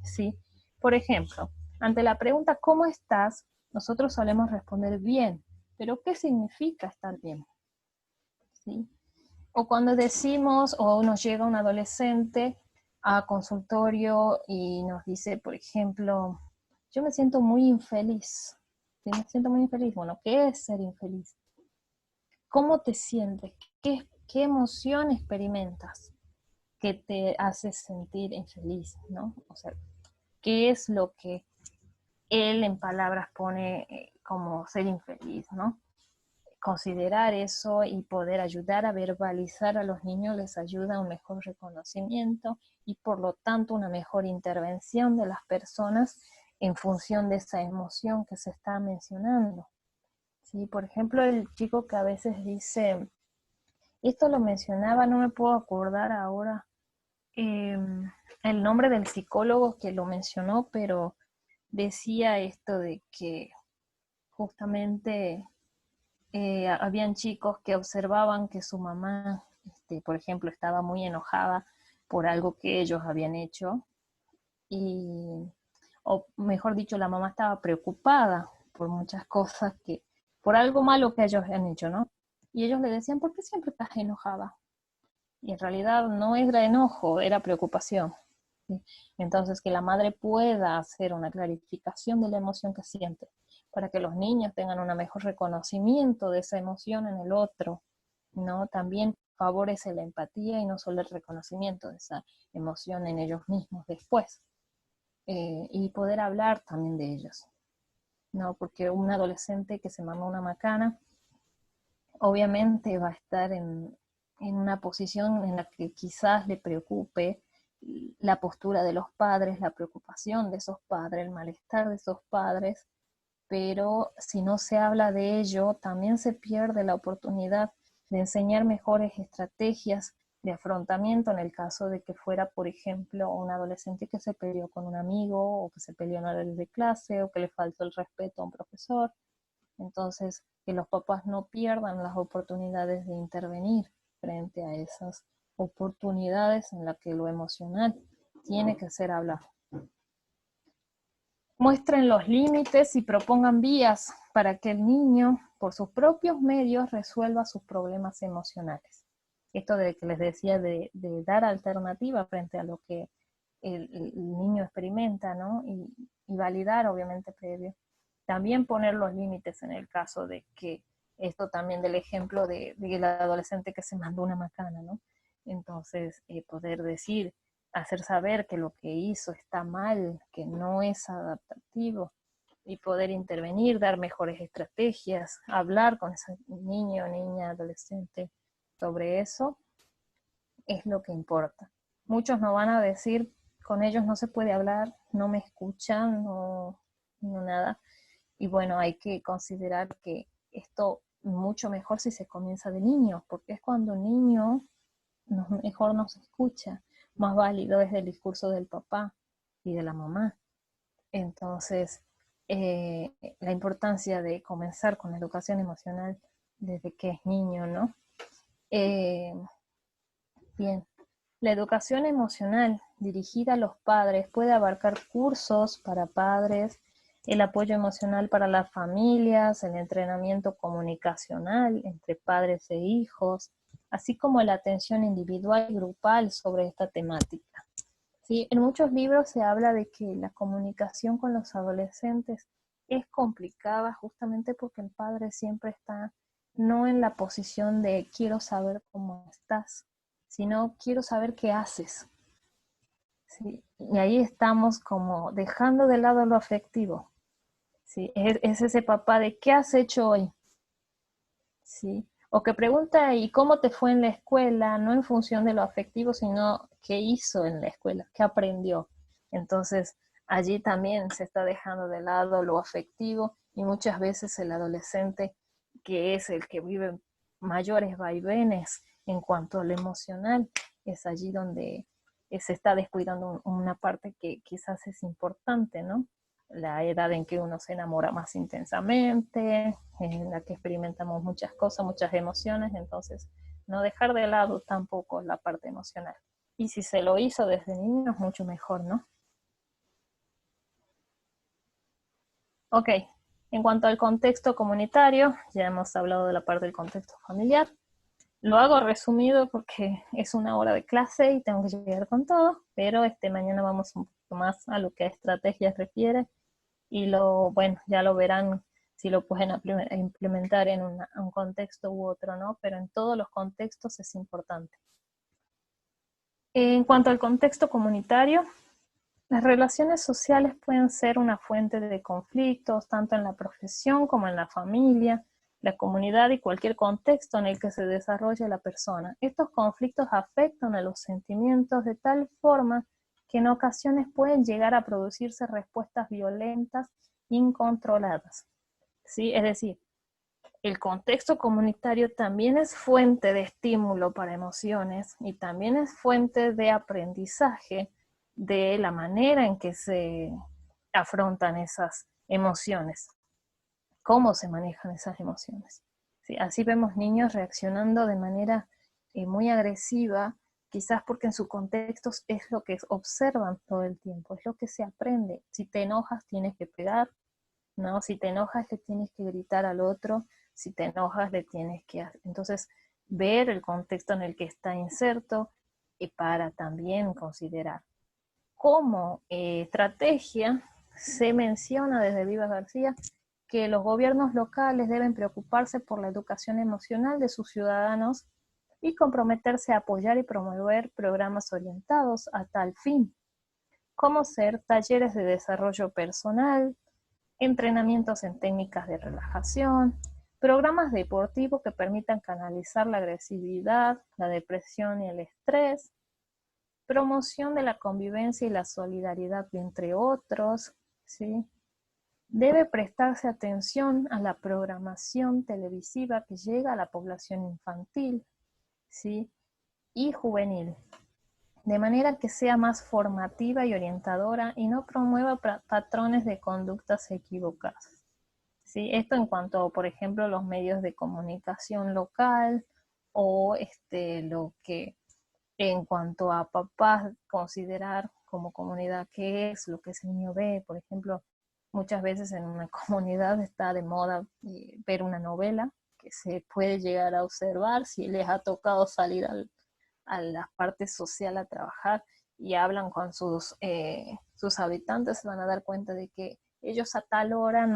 ¿sí? Por ejemplo, ante la pregunta ¿cómo estás?, nosotros solemos responder bien, pero ¿qué significa estar bien? ¿Sí? O cuando decimos, o nos llega un adolescente a consultorio y nos dice, por ejemplo, yo me siento muy infeliz. ¿Sí? Me siento muy infeliz. Bueno, ¿qué es ser infeliz? ¿Cómo te sientes? ¿Qué emoción experimentas que te hace sentir infeliz, ¿no? O sea, ¿qué es lo que él en palabras pone como ser infeliz, ¿no? Considerar eso y poder ayudar a verbalizar a los niños les ayuda a un mejor reconocimiento y por lo tanto una mejor intervención de las personas en función de esa emoción que se está mencionando. ¿Sí? Por ejemplo, el chico que a veces dice, esto lo mencionaba, no me puedo acordar ahora el nombre del psicólogo que lo mencionó, pero decía esto de que justamente habían chicos que observaban que su mamá, por ejemplo, estaba muy enojada por algo que ellos habían hecho, o mejor dicho, la mamá estaba preocupada por muchas cosas, por algo malo que ellos habían hecho, ¿no? Y ellos le decían, ¿por qué siempre estás enojada? Y en realidad no era enojo, era preocupación. ¿Sí? Entonces, que la madre pueda hacer una clarificación de la emoción que siente. para que los niños tengan un mejor reconocimiento de esa emoción en el otro, ¿no? También favorece la empatía y no solo el reconocimiento de esa emoción en ellos mismos después. Y poder hablar también de ellos, ¿no? Porque un adolescente que se manda una macana, obviamente va a estar en una posición en la que quizás le preocupe la postura de los padres, la preocupación de esos padres, el malestar de esos padres, pero si no se habla de ello, también se pierde la oportunidad de enseñar mejores estrategias de afrontamiento en el caso de que fuera, por ejemplo, un adolescente que se peleó con un amigo, o que se peleó en horario de clase, o que le faltó el respeto a un profesor. Entonces, que los papás no pierdan las oportunidades de intervenir frente a esas oportunidades en las que lo emocional tiene que ser hablado. Muestren los límites y propongan vías para que el niño, por sus propios medios, resuelva sus problemas emocionales. Esto de que les decía de dar alternativa frente a lo que el niño experimenta, ¿no? Y validar, obviamente, previo. También poner los límites en el caso de que, esto también del ejemplo del adolescente que se mandó una macana, ¿no? Entonces, poder decir, hacer saber que lo que hizo está mal, que no es adaptativo, y poder intervenir, dar mejores estrategias, hablar con ese niño, niña, adolescente sobre eso, es lo que importa. Muchos no van a decir, con ellos no se puede hablar, no me escuchan, no nada. Y bueno, hay que considerar que esto mucho mejor si se comienza de niños, porque es cuando un niño mejor nos escucha, más válido es el discurso del papá y de la mamá. Entonces, la importancia de comenzar con la educación emocional desde que es niño, ¿no? Bien, la educación emocional dirigida a los padres puede abarcar cursos para padres, el apoyo emocional para las familias, el entrenamiento comunicacional entre padres e hijos, así como la atención individual y grupal sobre esta temática. ¿Sí? En muchos libros se habla de que la comunicación con los adolescentes es complicada justamente porque el padre siempre está no en la posición de quiero saber cómo estás, sino quiero saber qué haces. ¿Sí? Y ahí estamos como dejando de lado lo afectivo. ¿Sí? Es ese papá de ¿qué has hecho hoy? ¿Sí? O que pregunta ¿y cómo te fue en la escuela? No en función de lo afectivo, sino qué hizo en la escuela, qué aprendió. Entonces, allí también se está dejando de lado lo afectivo y muchas veces el adolescente, que es el que vive mayores vaivenes en cuanto a lo emocional, es allí donde se está descuidando una parte que quizás es importante, ¿no? La edad en que uno se enamora más intensamente, en la que experimentamos muchas cosas, muchas emociones, entonces no dejar de lado tampoco la parte emocional. Y si se lo hizo desde niños, mucho mejor, ¿no? Ok, en cuanto al contexto comunitario, ya hemos hablado de la parte del contexto familiar. Lo hago resumido porque es una hora de clase y tengo que llegar con todo, pero mañana vamos un poco más a lo que a estrategias refiere. Y bueno, ya lo verán si lo pueden implementar en un contexto u otro, ¿no? Pero en todos los contextos es importante. En cuanto al contexto comunitario, las relaciones sociales pueden ser una fuente de conflictos, tanto en la profesión como en la familia, la comunidad y cualquier contexto en el que se desarrolle la persona. Estos conflictos afectan a los sentimientos de tal forma que en ocasiones pueden llegar a producirse respuestas violentas incontroladas. ¿Sí? Es decir, el contexto comunitario también es fuente de estímulo para emociones y también es fuente de aprendizaje de la manera en que se afrontan esas emociones, cómo se manejan esas emociones. ¿Sí? Así vemos niños reaccionando de manera muy agresiva, quizás porque en su contexto es lo que observan todo el tiempo, es lo que se aprende. Si te enojas tienes que pegar, ¿no? Si te enojas le tienes que gritar al otro, si te enojas le tienes que... Entonces, ver el contexto en el que está inserto y para también considerar. Como estrategia se menciona desde Vivas García que los gobiernos locales deben preocuparse por la educación emocional de sus ciudadanos y comprometerse a apoyar y promover programas orientados a tal fin, como ser talleres de desarrollo personal, entrenamientos en técnicas de relajación, programas deportivos que permitan canalizar la agresividad, la depresión y el estrés, promoción de la convivencia y la solidaridad entre otros, ¿sí? Debe prestarse atención a la programación televisiva que llega a la población infantil, ¿sí? Y juvenil, de manera que sea más formativa y orientadora y no promueva patrones de conductas equivocadas. ¿Sí? Esto en cuanto, por ejemplo, los medios de comunicación local o lo que en cuanto a papás considerar como comunidad qué es lo que ese niño ve. Por ejemplo, muchas veces en una comunidad está de moda ver una novela que se puede llegar a observar si les ha tocado salir a la parte social a trabajar y hablan con sus habitantes, se van a dar cuenta de que ellos a tal hora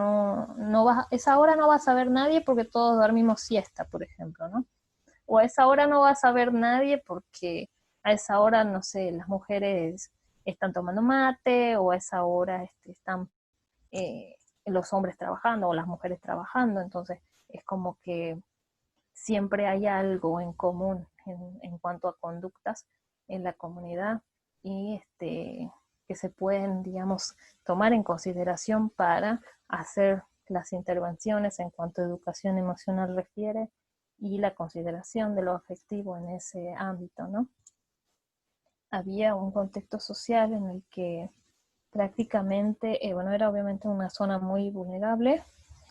esa hora no vas a ver nadie porque todos dormimos siesta, por ejemplo, ¿no? O a esa hora no vas a ver nadie porque a esa hora, no sé, las mujeres están tomando mate, o a esa hora están los hombres trabajando o las mujeres trabajando. Entonces es como que siempre hay algo en común en cuanto a conductas en la comunidad y que se pueden, digamos, tomar en consideración para hacer las intervenciones en cuanto a educación emocional refiere y la consideración de lo afectivo en ese ámbito, ¿no? Había un contexto social en el que prácticamente, era obviamente una zona muy vulnerable,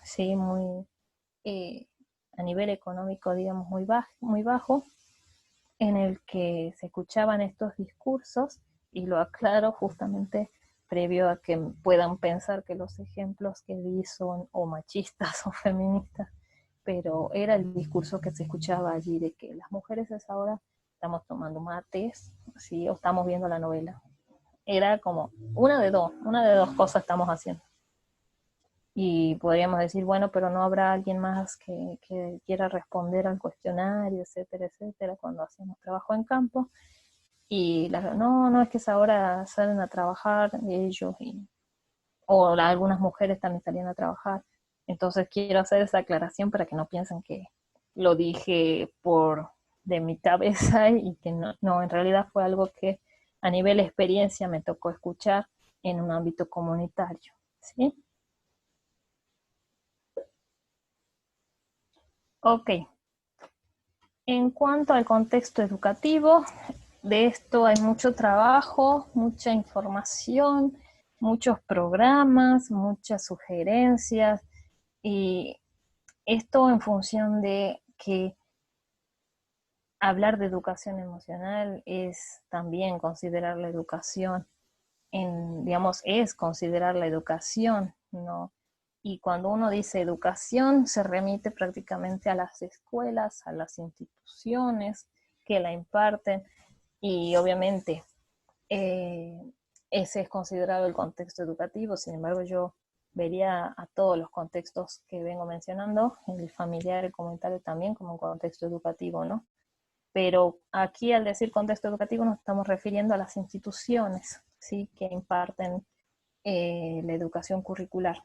sí, muy a nivel económico, digamos, muy bajo, en el que se escuchaban estos discursos, y lo aclaro justamente previo a que puedan pensar que los ejemplos que di son o machistas o feministas, pero era el discurso que se escuchaba allí de que las mujeres a esa hora estamos tomando mates, ¿sí? O estamos viendo la novela. Era como una de dos cosas estamos haciendo. Y podríamos decir, bueno, pero no habrá alguien más que quiera responder al cuestionario, etcétera, etcétera, cuando hacemos trabajo en campo. Y no, es que esa hora salen a trabajar ellos, o algunas mujeres también salían a trabajar. Entonces quiero hacer esa aclaración para que no piensen que lo dije de mi cabeza y que no, en realidad fue algo que a nivel experiencia me tocó escuchar en un ámbito comunitario, ¿sí? Ok. En cuanto al contexto educativo, de esto hay mucho trabajo, mucha información, muchos programas, muchas sugerencias, y esto en función de que hablar de educación emocional es también considerar la educación, es considerar la educación, ¿no? Y cuando uno dice educación, se remite prácticamente a las escuelas, a las instituciones que la imparten, y obviamente ese es considerado el contexto educativo. Sin embargo, yo vería a todos los contextos que vengo mencionando, el familiar, el comunitario también, como un contexto educativo, ¿no? Pero aquí, al decir contexto educativo, nos estamos refiriendo a las instituciones, ¿sí?, que imparten la educación curricular.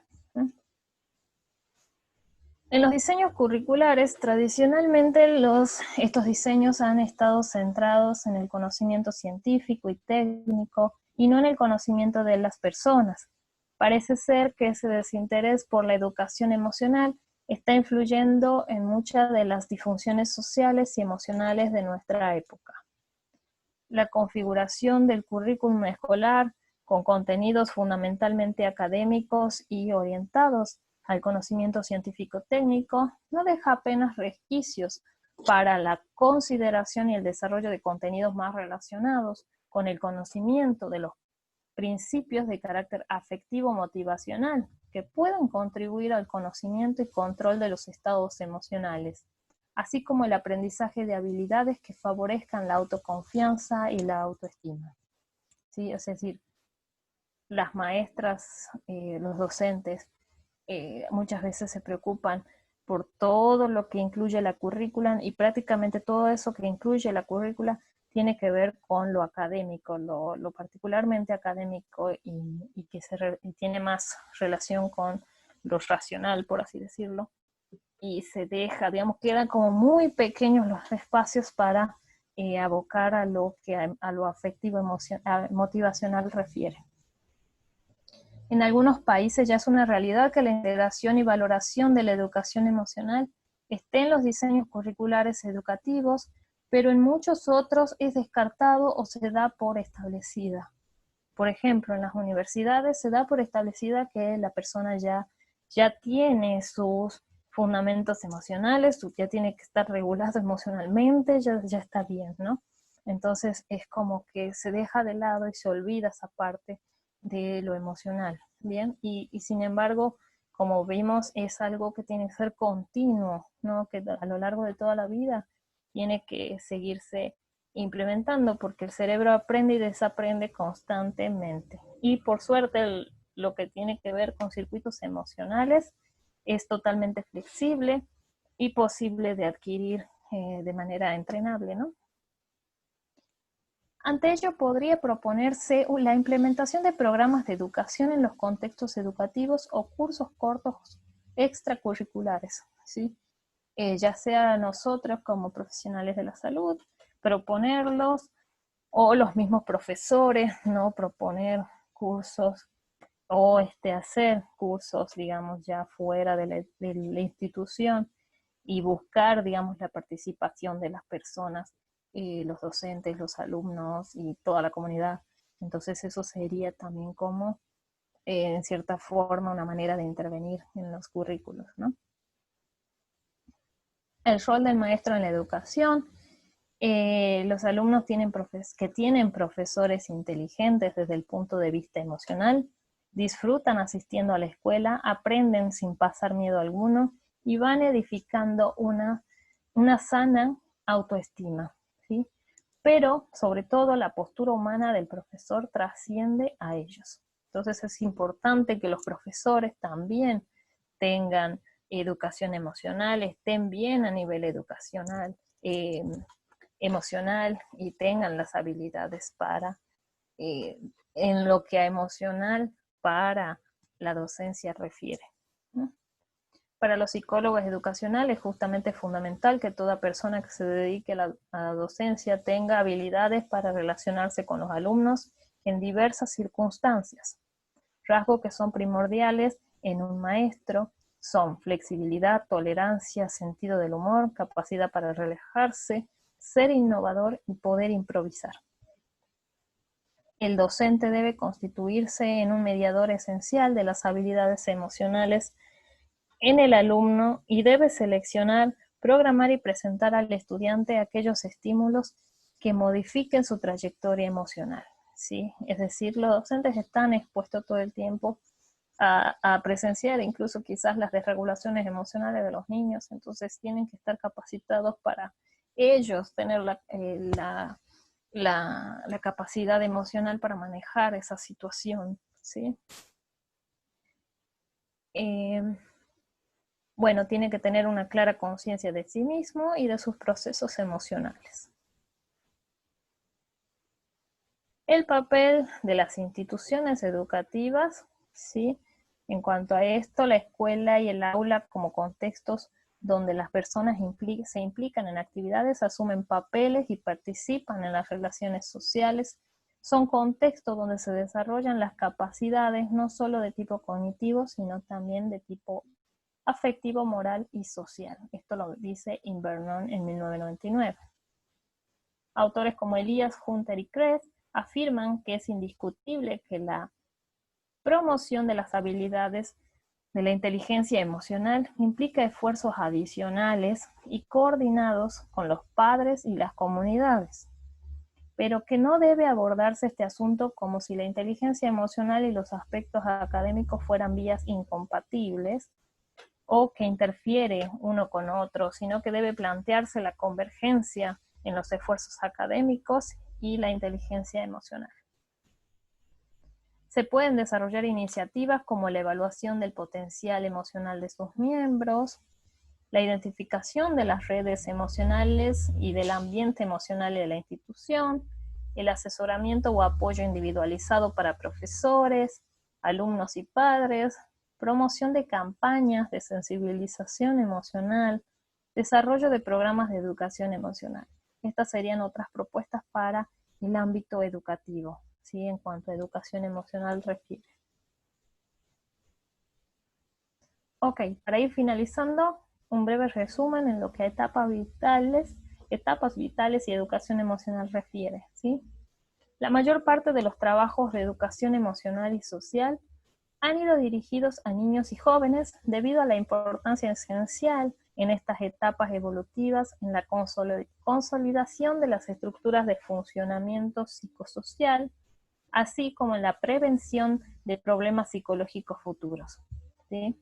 En los diseños curriculares, tradicionalmente estos diseños han estado centrados en el conocimiento científico y técnico y no en el conocimiento de las personas. Parece ser que ese desinterés por la educación emocional está influyendo en muchas de las disfunciones sociales y emocionales de nuestra época. La configuración del currículum escolar con contenidos fundamentalmente académicos y orientados al conocimiento científico-técnico no deja apenas resquicios para la consideración y el desarrollo de contenidos más relacionados con el conocimiento de los principios de carácter afectivo-motivacional que puedan contribuir al conocimiento y control de los estados emocionales, así como el aprendizaje de habilidades que favorezcan la autoconfianza y la autoestima. ¿Sí? Es decir, las maestras, los docentes, muchas veces se preocupan por todo lo que incluye la currícula, y prácticamente todo eso que incluye la currícula tiene que ver con lo académico, lo particularmente académico, y que y tiene más relación con lo racional, por así decirlo, y se deja, digamos, quedan como muy pequeños los espacios para abocar a lo que a lo afectivo motivacional refiere. En algunos países ya es una realidad que la integración y valoración de la educación emocional esté en los diseños curriculares educativos, pero en muchos otros es descartado o se da por establecida. Por ejemplo, en las universidades se da por establecida que la persona ya tiene sus fundamentos emocionales, ya tiene que estar regulado emocionalmente, ya está bien, ¿no? Entonces es como que se deja de lado y se olvida esa parte de lo emocional, ¿bien? Y sin embargo, como vimos, es algo que tiene que ser continuo, ¿no? Que a lo largo de toda la vida tiene que seguirse implementando, porque el cerebro aprende y desaprende constantemente. Y por suerte, lo que tiene que ver con circuitos emocionales es totalmente flexible y posible de adquirir de manera entrenable, ¿no? Ante ello, podría proponerse la implementación de programas de educación en los contextos educativos o cursos cortos extracurriculares, ¿sí? Ya sea nosotros como profesionales de la salud, proponerlos, o los mismos profesores, ¿no? Proponer cursos o hacer cursos, digamos, ya fuera de la institución, y buscar, digamos, la participación de las personas, los docentes, los alumnos y toda la comunidad. Entonces eso sería también como, en cierta forma, una manera de intervenir en los currículos, ¿no? El rol del maestro en la educación. Los alumnos que tienen profesores inteligentes desde el punto de vista emocional, disfrutan asistiendo a la escuela, aprenden sin pasar miedo alguno y van edificando una sana autoestima, ¿sí? Pero, sobre todo, la postura humana del profesor trasciende a ellos. Entonces es importante que los profesores también tengan educación emocional, estén bien a nivel educacional, emocional, y tengan las habilidades para, en lo que a emocional para la docencia refiere, ¿no? Para los psicólogos educacionales, justamente es fundamental que toda persona que se dedique a la docencia tenga habilidades para relacionarse con los alumnos en diversas circunstancias. Rasgos que son primordiales en un maestro son flexibilidad, tolerancia, sentido del humor, capacidad para relajarse, ser innovador y poder improvisar. El docente debe constituirse en un mediador esencial de las habilidades emocionales en el alumno y debe seleccionar, programar y presentar al estudiante aquellos estímulos que modifiquen su trayectoria emocional, ¿sí? Es decir, los docentes están expuestos todo el tiempo a presenciar incluso quizás las desregulaciones emocionales de los niños, entonces tienen que estar capacitados para ellos tener la capacidad emocional para manejar esa situación, ¿sí? Bueno, tiene que tener una clara conciencia de sí mismo y de sus procesos emocionales. El papel de las instituciones educativas, ¿sí? En cuanto a esto, la escuela y el aula como contextos donde las personas se implican en actividades, asumen papeles y participan en las relaciones sociales, son contextos donde se desarrollan las capacidades no solo de tipo cognitivo, sino también de tipo afectivo, moral y social. Esto lo dice Invernon en 1999. Autores como Elias, Hunter y Kress afirman que es indiscutible que la promoción de las habilidades de la inteligencia emocional implica esfuerzos adicionales y coordinados con los padres y las comunidades, pero que no debe abordarse este asunto como si la inteligencia emocional y los aspectos académicos fueran vías incompatibles o que interfiere uno con otro, sino que debe plantearse la convergencia en los esfuerzos académicos y la inteligencia emocional. Se pueden desarrollar iniciativas como la evaluación del potencial emocional de sus miembros, la identificación de las redes emocionales y del ambiente emocional de la institución, el asesoramiento o apoyo individualizado para profesores, alumnos y padres, promoción de campañas de sensibilización emocional, desarrollo de programas de educación emocional. Estas serían otras propuestas para el ámbito educativo, ¿sí? En cuanto a educación emocional refiere. Ok, para ir finalizando, un breve resumen en lo que a etapas vitales y educación emocional refiere, ¿sí? La mayor parte de los trabajos de educación emocional y social han ido dirigidos a niños y jóvenes debido a la importancia esencial en estas etapas evolutivas en la consolidación de las estructuras de funcionamiento psicosocial, así como en la prevención de problemas psicológicos futuros, ¿sí?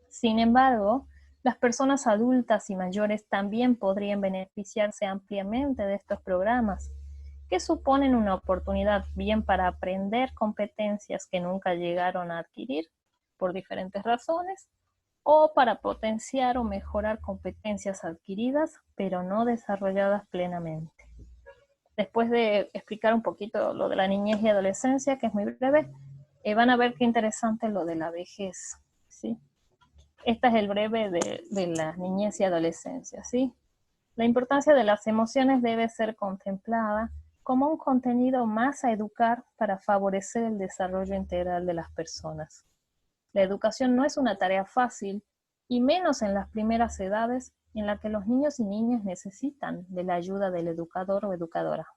Sin embargo, las personas adultas y mayores también podrían beneficiarse ampliamente de estos programas, que suponen una oportunidad bien para aprender competencias que nunca llegaron a adquirir por diferentes razones, o para potenciar o mejorar competencias adquiridas, pero no desarrolladas plenamente. Después de explicar un poquito lo de la niñez y adolescencia, que es muy breve, van a ver qué interesante lo de la vejez, ¿sí? Este es el breve de la niñez y adolescencia, ¿sí? La importancia de las emociones debe ser contemplada como un contenido más a educar para favorecer el desarrollo integral de las personas. La educación no es una tarea fácil, y menos en las primeras edades en las que los niños y niñas necesitan de la ayuda del educador o educadora.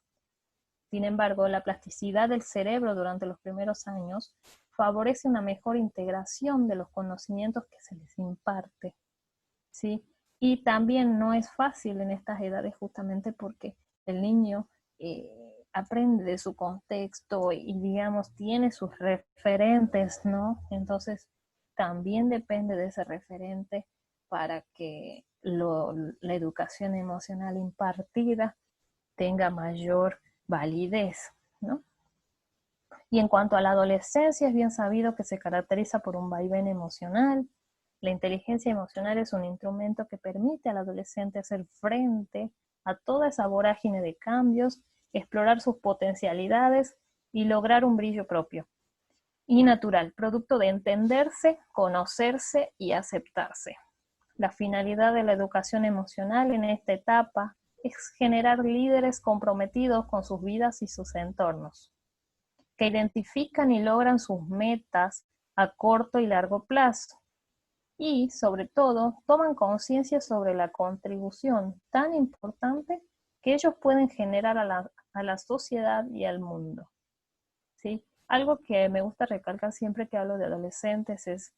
Sin embargo, la plasticidad del cerebro durante los primeros años favorece una mejor integración de los conocimientos que se les imparte, ¿sí? Y también no es fácil en estas edades justamente porque el niño aprende de su contexto y, digamos, tiene sus referentes, ¿no? Entonces, también depende de ese referente para que la educación emocional impartida tenga mayor validez, ¿no? Y en cuanto a la adolescencia, es bien sabido que se caracteriza por un vaivén emocional. La inteligencia emocional es un instrumento que permite al adolescente hacer frente a toda esa vorágine de cambios, explorar sus potencialidades y lograr un brillo propio y natural, producto de entenderse, conocerse y aceptarse. La finalidad de la educación emocional en esta etapa es generar líderes comprometidos con sus vidas y sus entornos, que identifican y logran sus metas a corto y largo plazo, y, sobre todo, toman conciencia sobre la contribución tan importante que ellos pueden generar a la sociedad y al mundo, ¿sí? Algo que me gusta recalcar siempre que hablo de adolescentes es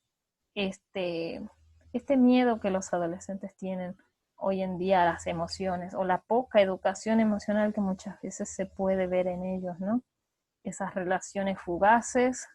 este miedo que los adolescentes tienen hoy en día a las emociones, o la poca educación emocional que muchas veces se puede ver en ellos, ¿no? Esas relaciones fugaces,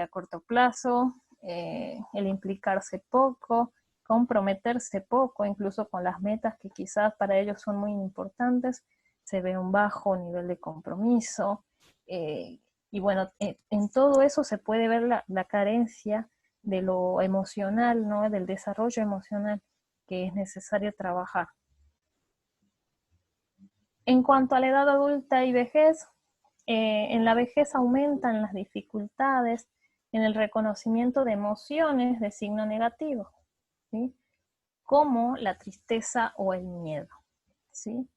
a corto plazo, el implicarse poco, comprometerse poco, incluso con las metas que quizás para ellos son muy importantes, se ve un bajo nivel de compromiso, y bueno, en todo eso se puede ver la carencia de lo emocional, ¿no? Del desarrollo emocional que es necesario trabajar. En cuanto a la edad adulta y vejez, en la vejez aumentan las dificultades en el reconocimiento de emociones de signo negativo, ¿sí? Como la tristeza o el miedo, ¿sí?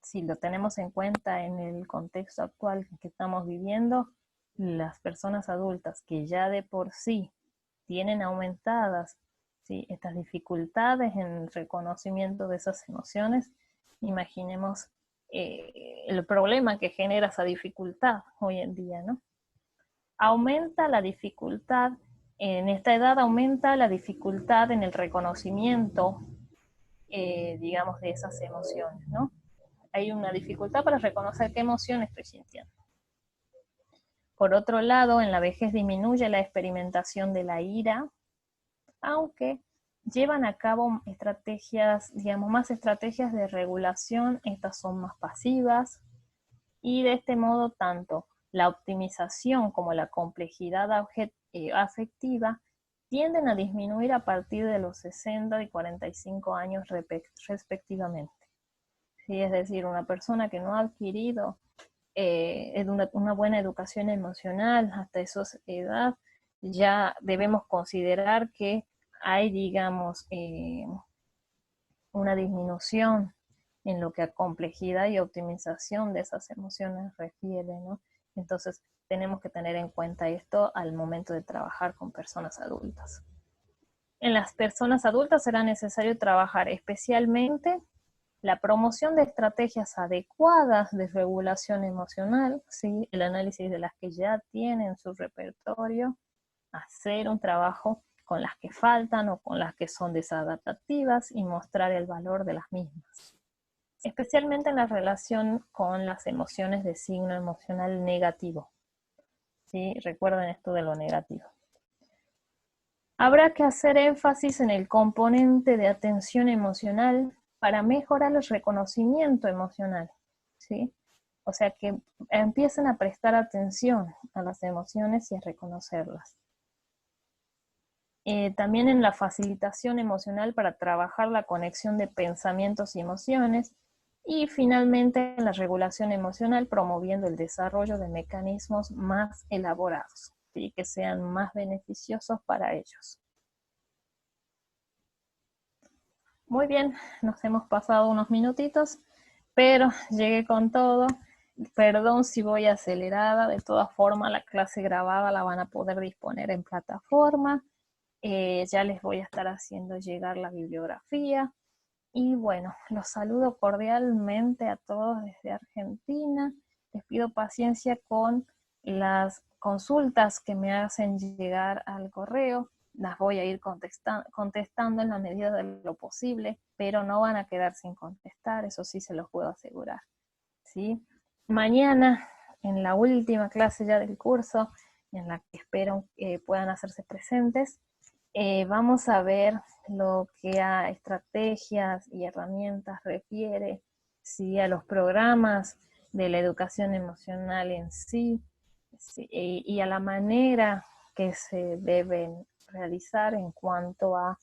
Si lo tenemos en cuenta en el contexto actual que estamos viviendo, las personas adultas que ya de por sí tienen aumentadas, ¿sí?, estas dificultades en el reconocimiento de esas emociones, imaginemos el problema que genera esa dificultad hoy en día, ¿no? Aumenta la dificultad, en esta edad aumenta la dificultad en el reconocimiento, digamos, de esas emociones, ¿no? Hay una dificultad para reconocer qué emoción estoy sintiendo. Por otro lado, en la vejez disminuye la experimentación de la ira, aunque llevan a cabo estrategias, digamos, más estrategias de regulación, estas son más pasivas, y de este modo tanto la optimización como la complejidad afectiva tienden a disminuir a partir de los 60 y 45 años respectivamente. ¿Sí? Es decir, una persona que no ha adquirido una buena educación emocional hasta esa edad, ya debemos considerar que hay, digamos, una disminución en lo que a complejidad y optimización de esas emociones refiere, ¿no? Entonces, tenemos que tener en cuenta esto al momento de trabajar con personas adultas. En las personas adultas será necesario trabajar especialmente la promoción de estrategias adecuadas de regulación emocional, ¿sí? El análisis de las que ya tienen su repertorio, hacer un trabajo con las que faltan o con las que son desadaptativas y mostrar el valor de las mismas. Especialmente en la relación con las emociones de signo emocional negativo. ¿Sí? Recuerden esto de lo negativo. Habrá que hacer énfasis en el componente de atención emocional para mejorar el reconocimiento emocional, ¿sí? O sea, que empiecen a prestar atención a las emociones y a reconocerlas. También en la facilitación emocional para trabajar la conexión de pensamientos y emociones. Y finalmente en la regulación emocional promoviendo el desarrollo de mecanismos más elaborados, ¿sí? Que sean más beneficiosos para ellos. Muy bien, nos hemos pasado unos minutitos, pero llegué con todo. Perdón si voy acelerada, de todas formas la clase grabada la van a poder disponer en plataforma. Ya les voy a estar haciendo llegar la bibliografía. Y bueno, los saludo cordialmente a todos desde Argentina. Les pido paciencia con las consultas que me hacen llegar al correo. Las voy a ir contestando en la medida de lo posible, pero no van a quedar sin contestar, eso sí se los puedo asegurar. ¿Sí? Mañana, en la última clase ya del curso, en la que espero puedan hacerse presentes, vamos a ver lo que a estrategias y herramientas refiere, ¿sí? A los programas de la educación emocional en sí, ¿sí? Y a la manera que se deben realizar en cuanto a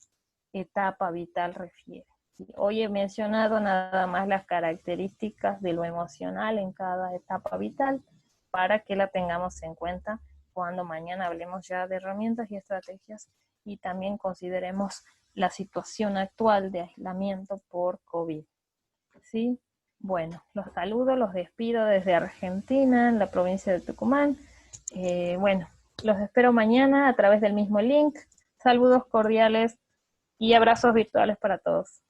etapa vital refiere. ¿Sí? Hoy he mencionado nada más las características de lo emocional en cada etapa vital para que la tengamos en cuenta cuando mañana hablemos ya de herramientas y estrategias y también consideremos la situación actual de aislamiento por COVID. ¿Sí? Bueno, los saludo, los despido desde Argentina, en la provincia de Tucumán. Bueno, los espero mañana a través del mismo link. Saludos cordiales y abrazos virtuales para todos.